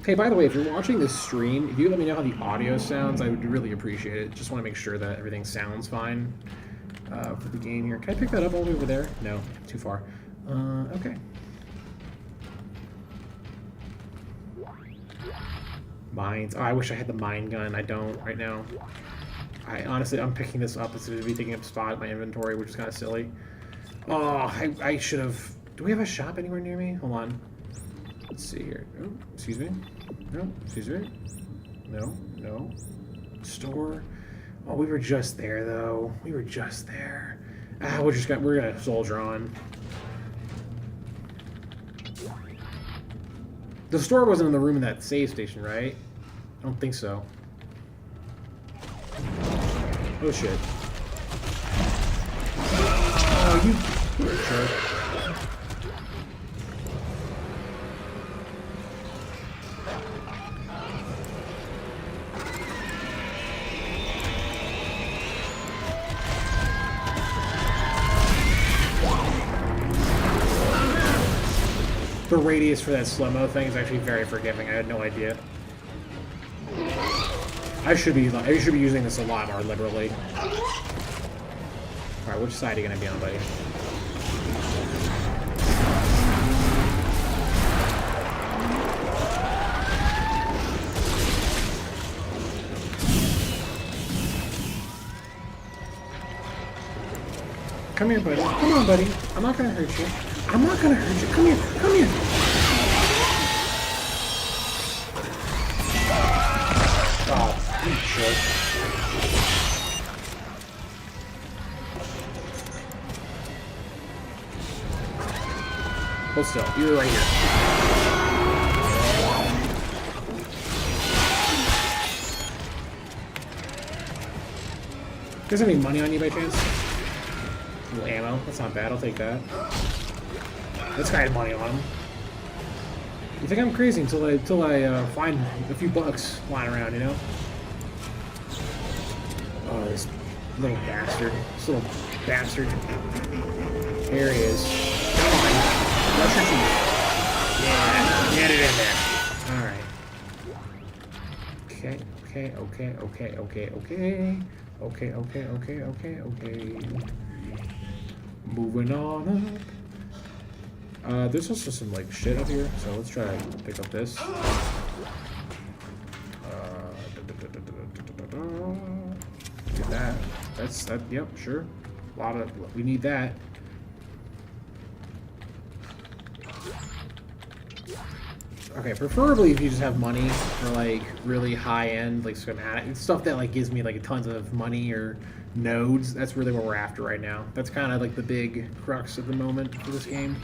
Hey, by the way, if you're watching this stream, if you let me know how the audio sounds, I would really appreciate it. Just want to make sure that everything sounds fine for the game here. Can I pick that up all the way over there? No, too far. Okay. Mines. Oh, I wish I had the mine gun. I don't right now. Honestly, I'm picking this up. It's going to be taking up spot in my inventory, which is kind of silly. Oh, I should have... Do we have a shop anywhere near me? Hold on. Let's see here. Oh, excuse me. No, excuse me. No. Store. Oh, we were just there, though. We were just there. We're gonna soldier on. The store wasn't in the room in that save station, right? I don't think so. Oh shit. Oh, you're a jerk. The radius for that slow-mo thing is actually very forgiving. I had no idea. I should be using this a lot more liberally. Alright, which side are you gonna be on, buddy? Come here, buddy. Come on, buddy. I'm not gonna hurt you. I'm not gonna hurt you. Come here. Come here. Oh, you jerk. Hold still. You're right here. There's any money on you by chance? A little ammo. That's not bad. I'll take that. This guy had money on him. You think I'm crazy until I find a few bucks lying around, you know? Oh, this little bastard. This little bastard. There he is. Come on. Brush your teeth. Yeah, get it in there. Alright. Okay, okay, okay, okay, okay, okay. Okay, okay, okay, okay, okay. Moving on up. There's also some like shit up here, so let's try to pick up this. Get that. That's that. Yep, sure. We need that. Okay, preferably if you just have money for like really high end like schematic stuff that like gives me like tons of money or nodes. That's really what we're after right now. That's kind of like the big crux of the moment for this game.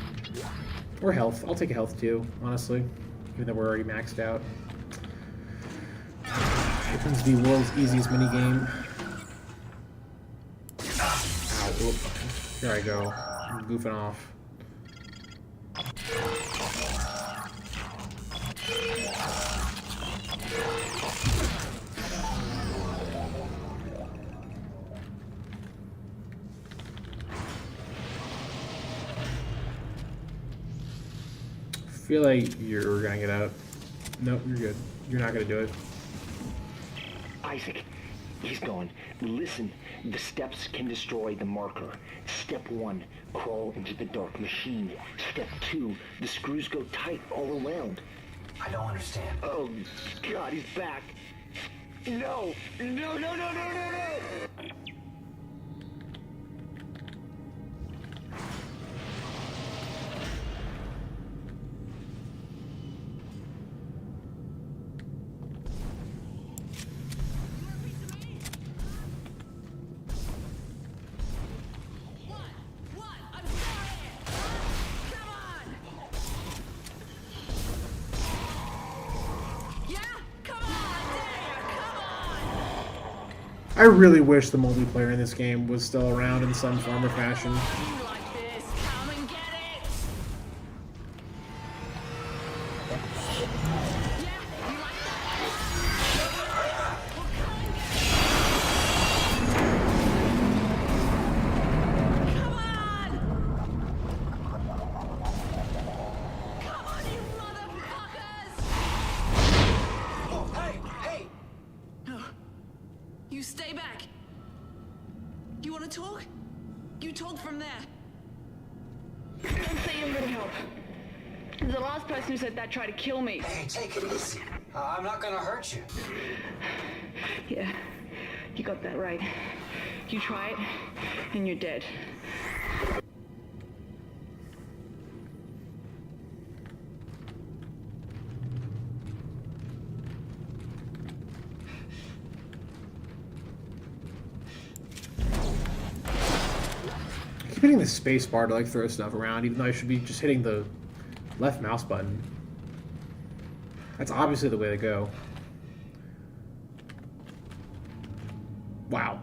Or health. I'll take a health too, honestly, even though we're already maxed out. It comes the world's easiest minigame. Ow, whoop. Here I go. I'm goofing off. I feel like you're gonna get out. Nope, you're good. You're not gonna do it. Isaac, he's gone. Listen, the steps can destroy the marker. Step 1, crawl into the dark machine. Step 2, the screws go tight all around. I don't understand. Oh, God, he's back. No, no, no, no, no, no, no! I really wish the multiplayer in this game was still around in some form or fashion. You stay back. You want to talk? You talk from there. Don't say you're gonna help. The last person who said that tried to kill me. Hey, take it easy. I'm not gonna hurt you. Yeah, you got that right. You try it, and you're dead. keep hitting the space bar to like throw stuff around, even though I should be just hitting the left mouse button. That's obviously the way to go. Wow.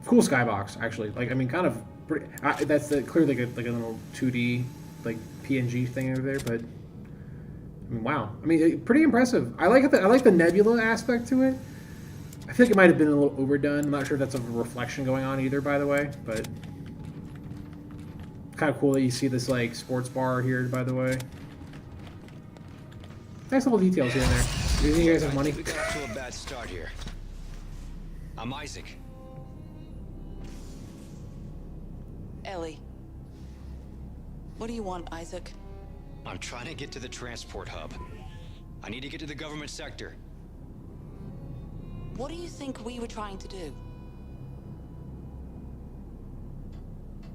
Cool skybox, actually. Like, I mean, kind of pretty... that's clearly like a little 2D, like, PNG thing over there, but... I mean, wow. I mean, pretty impressive. I like the nebula aspect to it. I feel like it might have been a little overdone. I'm not sure if that's a reflection going on either, by the way, but... Kind of cool that you see this, like, sports bar here, by the way. Nice little details here and there. Do you think you guys have money? We got off to a bad start here. I'm Isaac. Ellie. What do you want, Isaac? I'm trying to get to the transport hub. I need to get to the government sector. What do you think we were trying to do?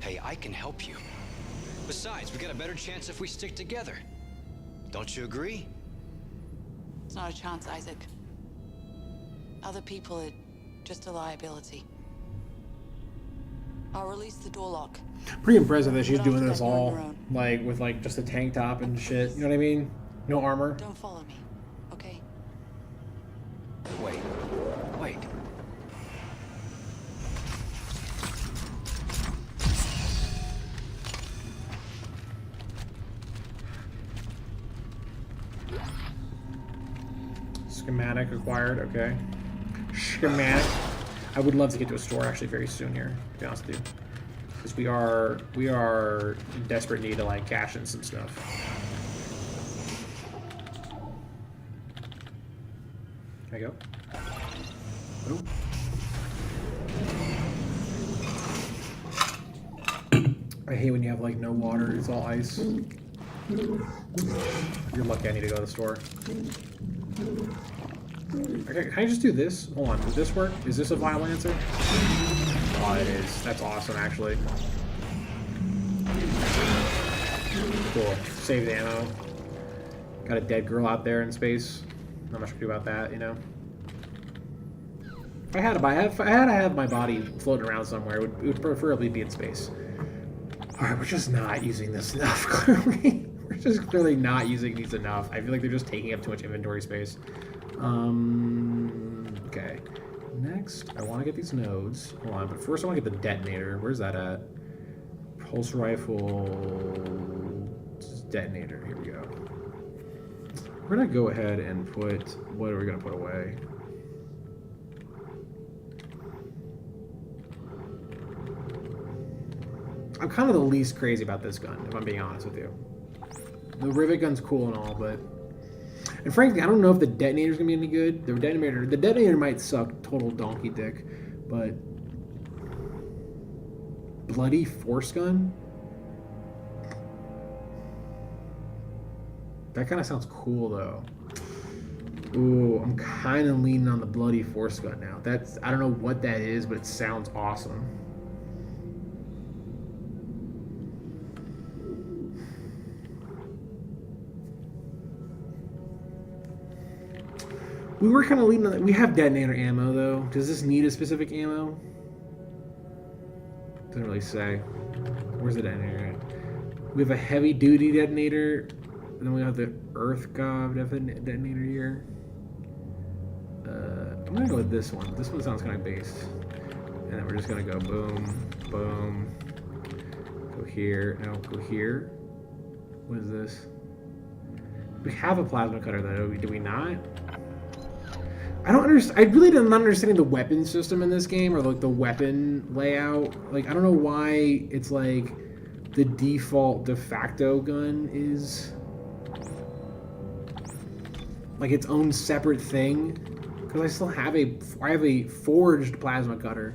Hey, I can help you. Besides, we got a better chance if we stick together. Don't you agree? It's not a chance, Isaac. Other people are just a liability. I'll release the door lock. Pretty impressive that she's doing this all, like, with, like, just a tank top and shit. You know what I mean? No armor. Don't follow me, okay? Wait. Schematic acquired, okay. Schematic. I would love to get to a store actually very soon here, to be honest with you. Because we are in desperate need to like cash in some stuff. There you go. Ooh. I hate when you have like no water, it's all ice. You're lucky I need to go to the store. Okay, can I just do this? Hold on, would this work? Is this a vial answer? Oh, it is. That's awesome, actually. Cool. Save the ammo. Got a dead girl out there in space. Not much to do about that, you know? If I had to have my body floating around somewhere, it would preferably be in space. Alright, we're just not using this enough, clearly. We're just clearly not using these enough. I feel like they're just taking up too much inventory space. Okay. Next, I want to get these nodes. Hold on, but first I want to get the detonator. Where's that at? Pulse rifle detonator. Here we go. We're going to go ahead and put... What are we going to put away? I'm kind of the least crazy about this gun, if I'm being honest with you. The rivet gun's cool and all, but... And frankly, I don't know if the detonator's gonna be any good. The detonator might suck total donkey dick, but... Bloody force gun? That kind of sounds cool, though. Ooh, I'm kind of leaning on the bloody force gun now. I don't know what that is, but it sounds awesome. We were kind of leading on that. We have detonator ammo, though. Does this need a specific ammo? Doesn't really say. Where's the detonator at? We have a heavy-duty detonator. And then we have the Earth Gov detonator here. I'm going to go with this one. This one sounds kind of based. And then we're just going to go boom, boom. Go here. No, go here. What is this? We have a plasma cutter, though. Do we not? I don't understand. I really am not understanding the weapon system in this game, or like the weapon layout. Like, I don't know why it's like the default de facto gun is like its own separate thing. Because I still have a forged plasma cutter,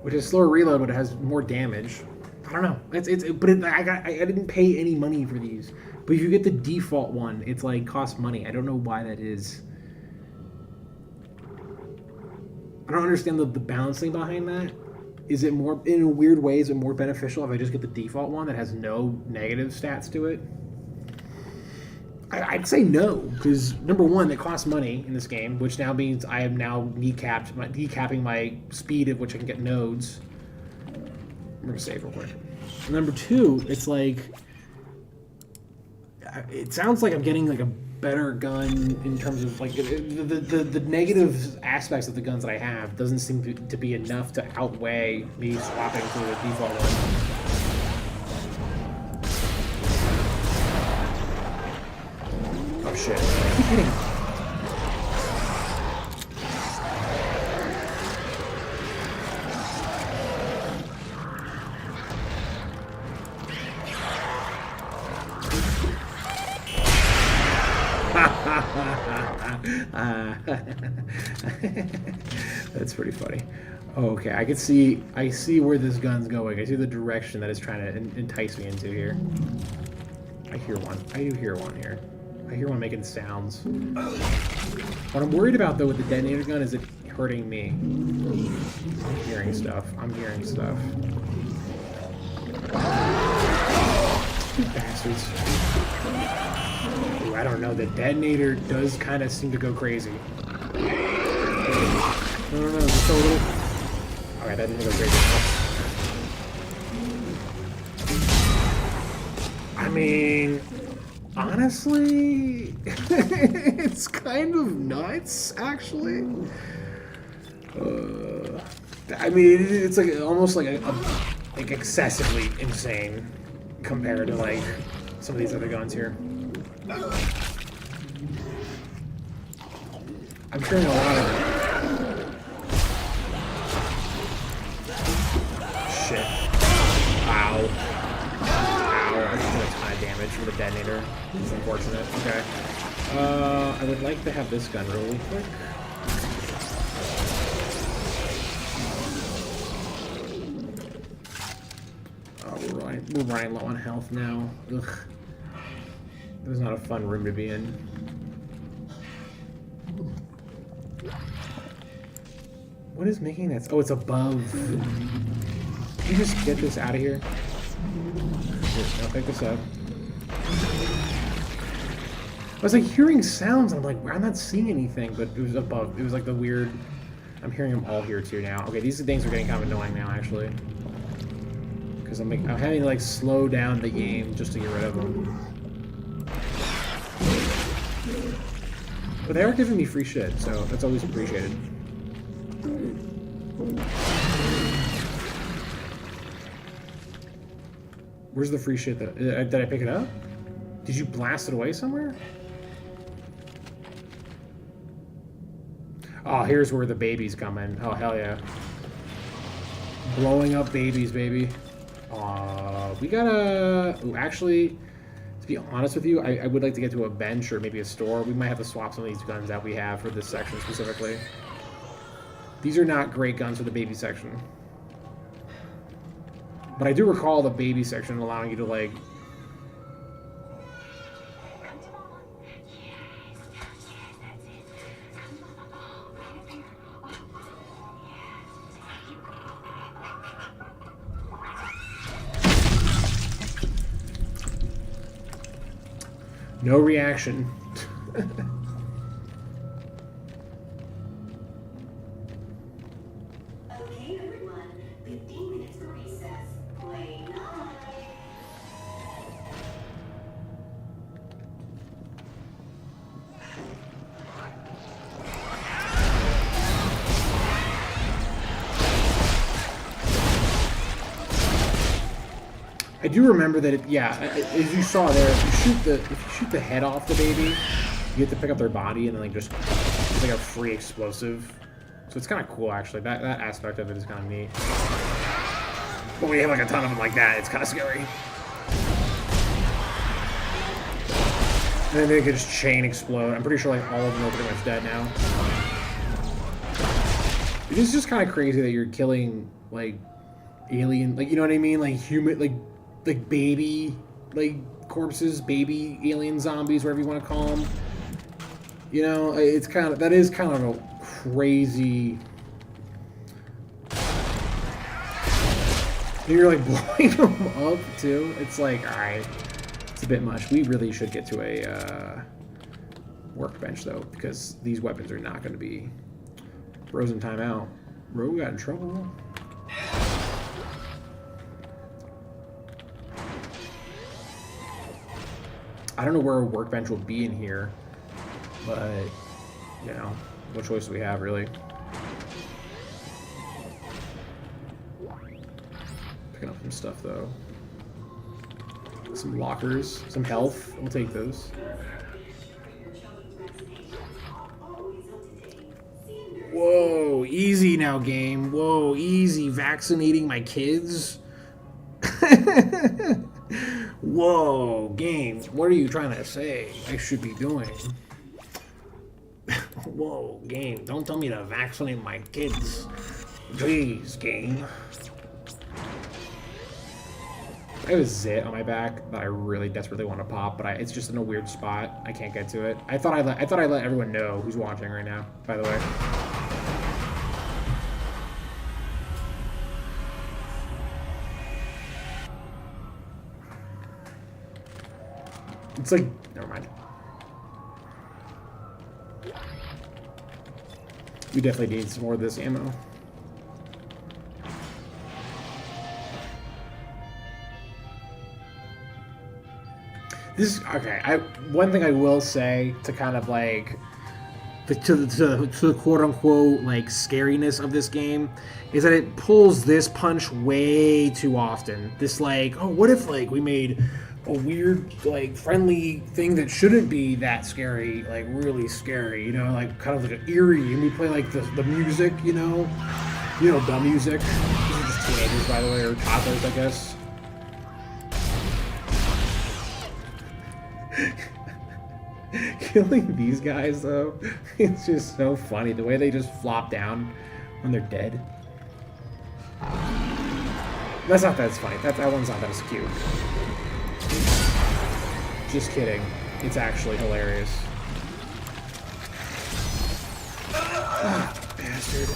which is slower reload, but it has more damage. I don't know. I didn't pay any money for these. But if you get the default one, it's like costs money. I don't know why that is. I don't understand the balancing behind that. Is it more, in a weird way, is it more beneficial if I just get the default one that has no negative stats to it? I'd say no, because number one, it costs money in this game, which now means I am now kneecapping my speed at which I can get nodes. gonna save real quick. Number 2, it's like it sounds like I'm getting like a better gun in terms of like the negative aspects of the guns that I have doesn't seem to be enough to outweigh me swapping to the default one. Oh shit! I keep hitting. That's pretty funny. Okay, I see where this gun's going. I see the direction that it's trying to entice me into here. I hear one. I do hear one here. I hear one making sounds. What I'm worried about, though, with the detonator gun is it hurting me. I'm hearing stuff. You bastards. Ooh, I don't know. The detonator does kind of seem to go crazy. No, just a little. Alright, that didn't go crazy. I mean, honestly, it's kind of nuts, actually. I mean, it's like almost like like excessively insane compared to like some of these other guns here. I'm hearing a lot of shit. Ow. I just did a ton of damage from the detonator. It's unfortunate. Okay. I would like to have this gun really quick. Oh, we're running low on health now. Ugh. This is not a fun room to be in. What is making that? Oh, it's above. Can you just get this out of here? I'll pick this up. I was like hearing sounds, and I'm like, I'm not seeing anything, but it was above. It was like the weird. I'm hearing them all here too now. Okay, these things are getting kind of annoying now, actually, because I'm having to like slow down the game just to get rid of them. But they are giving me free shit, so that's always appreciated. Where's the free shit that... Did I pick it up? Did you blast it away somewhere? Oh, here's where the babies come in. Oh, hell yeah. Blowing up babies, baby. We gotta... Ooh, actually, to be honest with you, I would like to get to a bench or maybe a store. We might have to swap some of these guns that we have for this section specifically. These are not great guns for the baby section. But I do recall the baby section allowing you to, like... No reaction. Okay, everyone. 15 minutes for recess. Play night. I do remember that, as you saw there, if you shoot the head off the baby, you have to pick up their body and then like just it's like a free explosive. So it's kind of cool, actually. That aspect of it is kind of neat. But when you have like a ton of them like that, it's kind of scary. And then they can just chain explode. I'm pretty sure like all of them are pretty much dead now. It is just kind of crazy that you're killing like alien, like, you know what I mean, like human, like baby, like corpses, baby alien zombies, whatever you want to call them. You know, it's kind of, that is kind of a crazy. You're like blowing them up too. It's like, all right, it's a bit much. We really should get to a workbench though, because these weapons are not going to be frozen timeout. Bro got in trouble. I don't know where a workbench will be in here, but you know, what choice do we have really? Picking up some stuff though. Some lockers, some health. We'll take those. Whoa, easy now, game. Whoa, easy. Vaccinating my kids. Whoa, game. What are you trying to say I should be doing? Whoa, game. Don't tell me to vaccinate my kids. Jeez, game. I have a zit on my back that I really desperately want to pop, but it's just in a weird spot. I can't get to it. I thought I let everyone know who's watching right now, by the way. It's like, never mind. We definitely need some more of this ammo. This is, okay, one thing I will say to kind of like, to the quote-unquote, like, scariness of this game, is that it pulls this punch way too often. This, like, oh, what if, like, we made a weird, like, friendly thing that shouldn't be that scary, like, really scary, you know, like, kind of like an eerie, and we play, like, the music, you know, the music. These are just teenagers, by the way, or toddlers, I guess. Killing these guys, though, it's just so funny. The way they just flop down when they're dead. That's not that funny. That one's not that as cute. Just kidding. It's actually hilarious. Ah, bastard.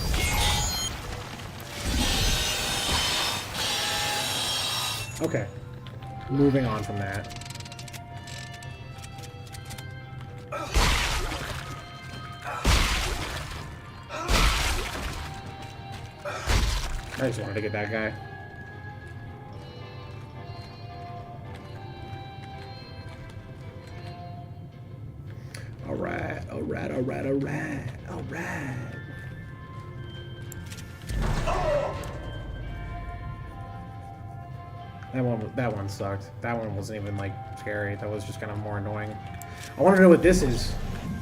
Okay. Moving on from that. I just wanted to get that guy. Alright, alright, alright, alright, alright. That one sucked. That one wasn't even like scary. That was just kind of more annoying. I want to know what this is.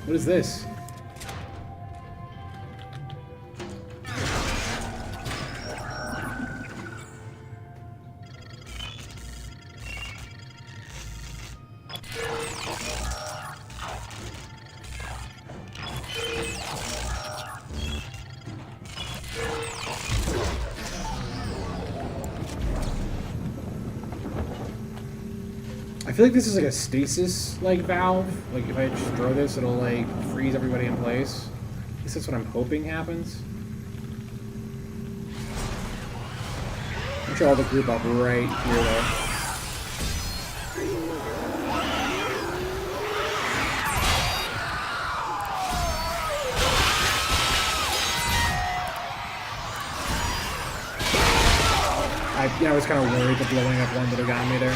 What is this? I feel like this is like a stasis like valve. Like if I just throw this, it'll like freeze everybody in place. At least that's what I'm hoping happens. I'm sure all the group up right here though. I was kind of worried that blowing up one would have gotten me there.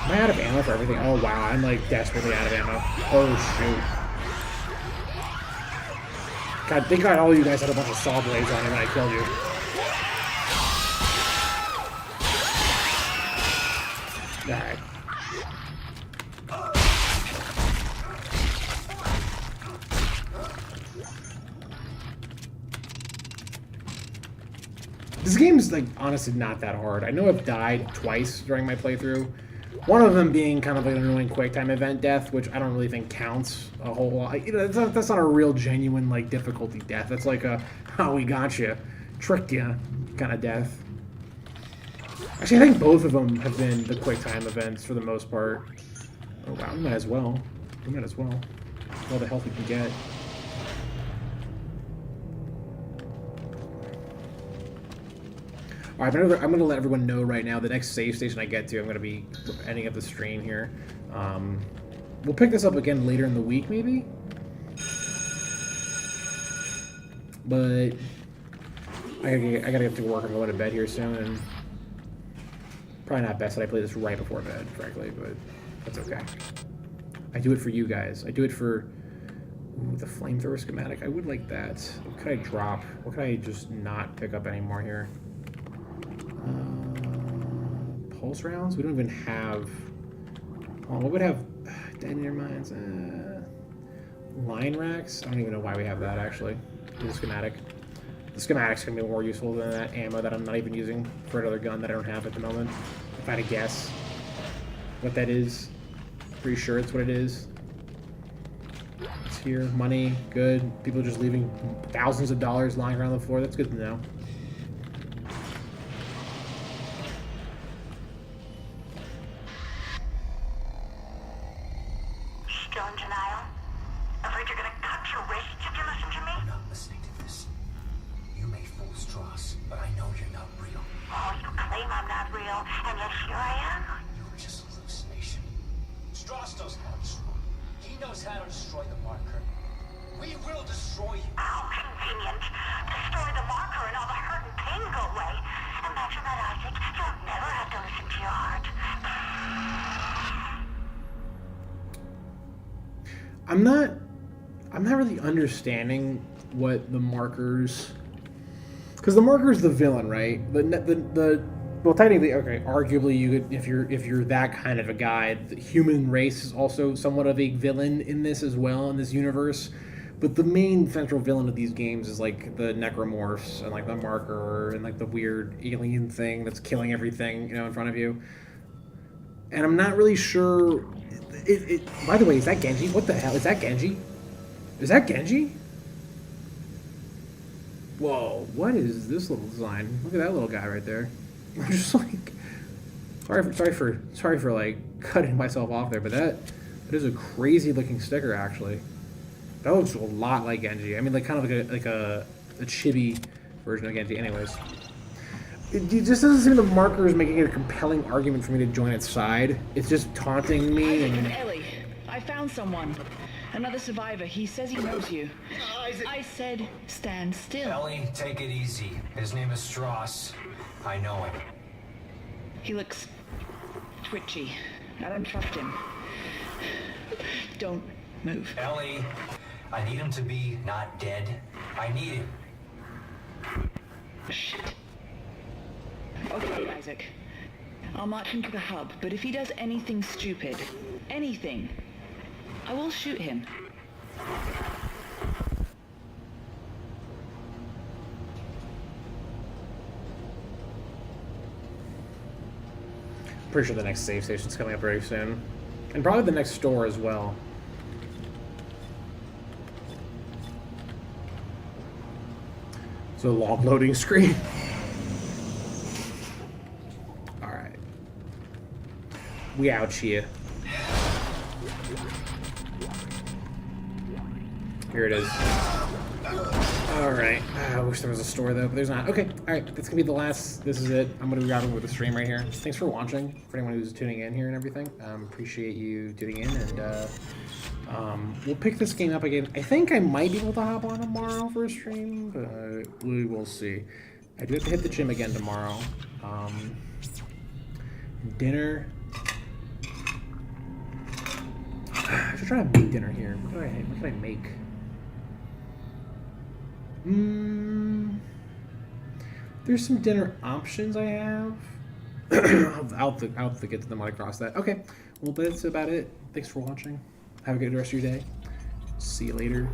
Am I out of ammo for everything? Oh wow, I'm like desperately out of ammo. Oh shoot. God, thank God all you guys had a bunch of saw blades on you when I killed you. Alright. This game's like honestly not that hard. I know I've died twice during my playthrough. One of them being kind of like an annoying QuickTime event death, which I don't really think counts a whole lot. You know, that's not a real genuine like difficulty death. That's like a "oh, we got you, tricked you" kind of death. Actually, I think both of them have been the QuickTime events for the most part. Oh wow, we might as well. We might as well. All the health we can get. Alright, I'm gonna let everyone know right now, the next save station I get to, I'm gonna be ending up the stream here. We'll pick this up again later in the week, maybe. But I gotta get to work and go to bed here soon, and probably not best that I play this right before bed, frankly, but that's okay. I do it for you guys. I do it for the flamethrower schematic. I would like that. What could I drop? What could I just not pick up anymore here? Pulse rounds? We don't even have... Oh, what would have detonator mines? Line racks? I don't even know why we have that, actually. The schematic. The schematic's going to be more useful than that ammo that I'm not even using for another gun that I don't have at the moment. If I had to guess what that is. Pretty sure it's what it is. It's here. Money. Good. People just leaving thousands of dollars lying around the floor. That's good to know. Still in denial? Afraid you're gonna cut your wrists if you listen to me? I'm not listening to this. You may fool Strauss, but I know you're not real. Oh, you claim I'm not real, and yet here I am? You're just a hallucination. Strauss knows how to destroy. He knows how to destroy the marker. We will destroy you. How convenient. Destroy the marker and all the hurt and pain go away. Imagine that, Isaac. You'll never have to listen to your heart. I'm not really understanding what the markers, because the marker's the villain, right? Well, technically, okay, arguably you could, if you're that kind of a guy, the human race is also somewhat of a villain in this as well, in this universe. But the main central villain of these games is like the necromorphs and like the marker and like the weird alien thing that's killing everything, you know, in front of you. And I'm not really sure. By the way, is that Genji? What the hell? Is that Genji? Is that Genji? Whoa, what is this little design? Look at that little guy right there. I'm just like, sorry for like cutting myself off there, but that is a crazy looking sticker actually. That looks a lot like Genji. I mean, like kind of like a chibi version of Genji. Anyways, it just doesn't seem the marker is making it a compelling argument for me to join its side. It's just taunting me and... Ellie, I found someone. Another survivor. He says he knows you. I said stand still. Ellie, take it easy. His name is Strauss. I know him. He looks twitchy. I don't trust him. Don't move. Ellie, I need him to be not dead. I need him. Shit. Okay, Isaac. I'll march him to the hub, but if he does anything stupid, anything, I will shoot him. Pretty sure the next save station's coming up very soon. And probably the next store as well. It's a long loading screen. Alright. We out here. Here it is. Alright. I wish there was a store though, but there's not. Okay, alright. That's gonna be the last. This is it. I'm gonna be wrapping with the stream right here. Thanks for watching. For anyone who's tuning in here and everything. Appreciate you tuning in, and we'll pick this game up again. I think I might be able to hop on tomorrow for a stream, but we will see. I do have to hit the gym again tomorrow. Dinner. I should try to make dinner here. What can I make? There's some dinner options I have. I'll have to get to them when I cross that. Okay, well, that's about it. Thanks for watching. Have a good rest of your day. See you later.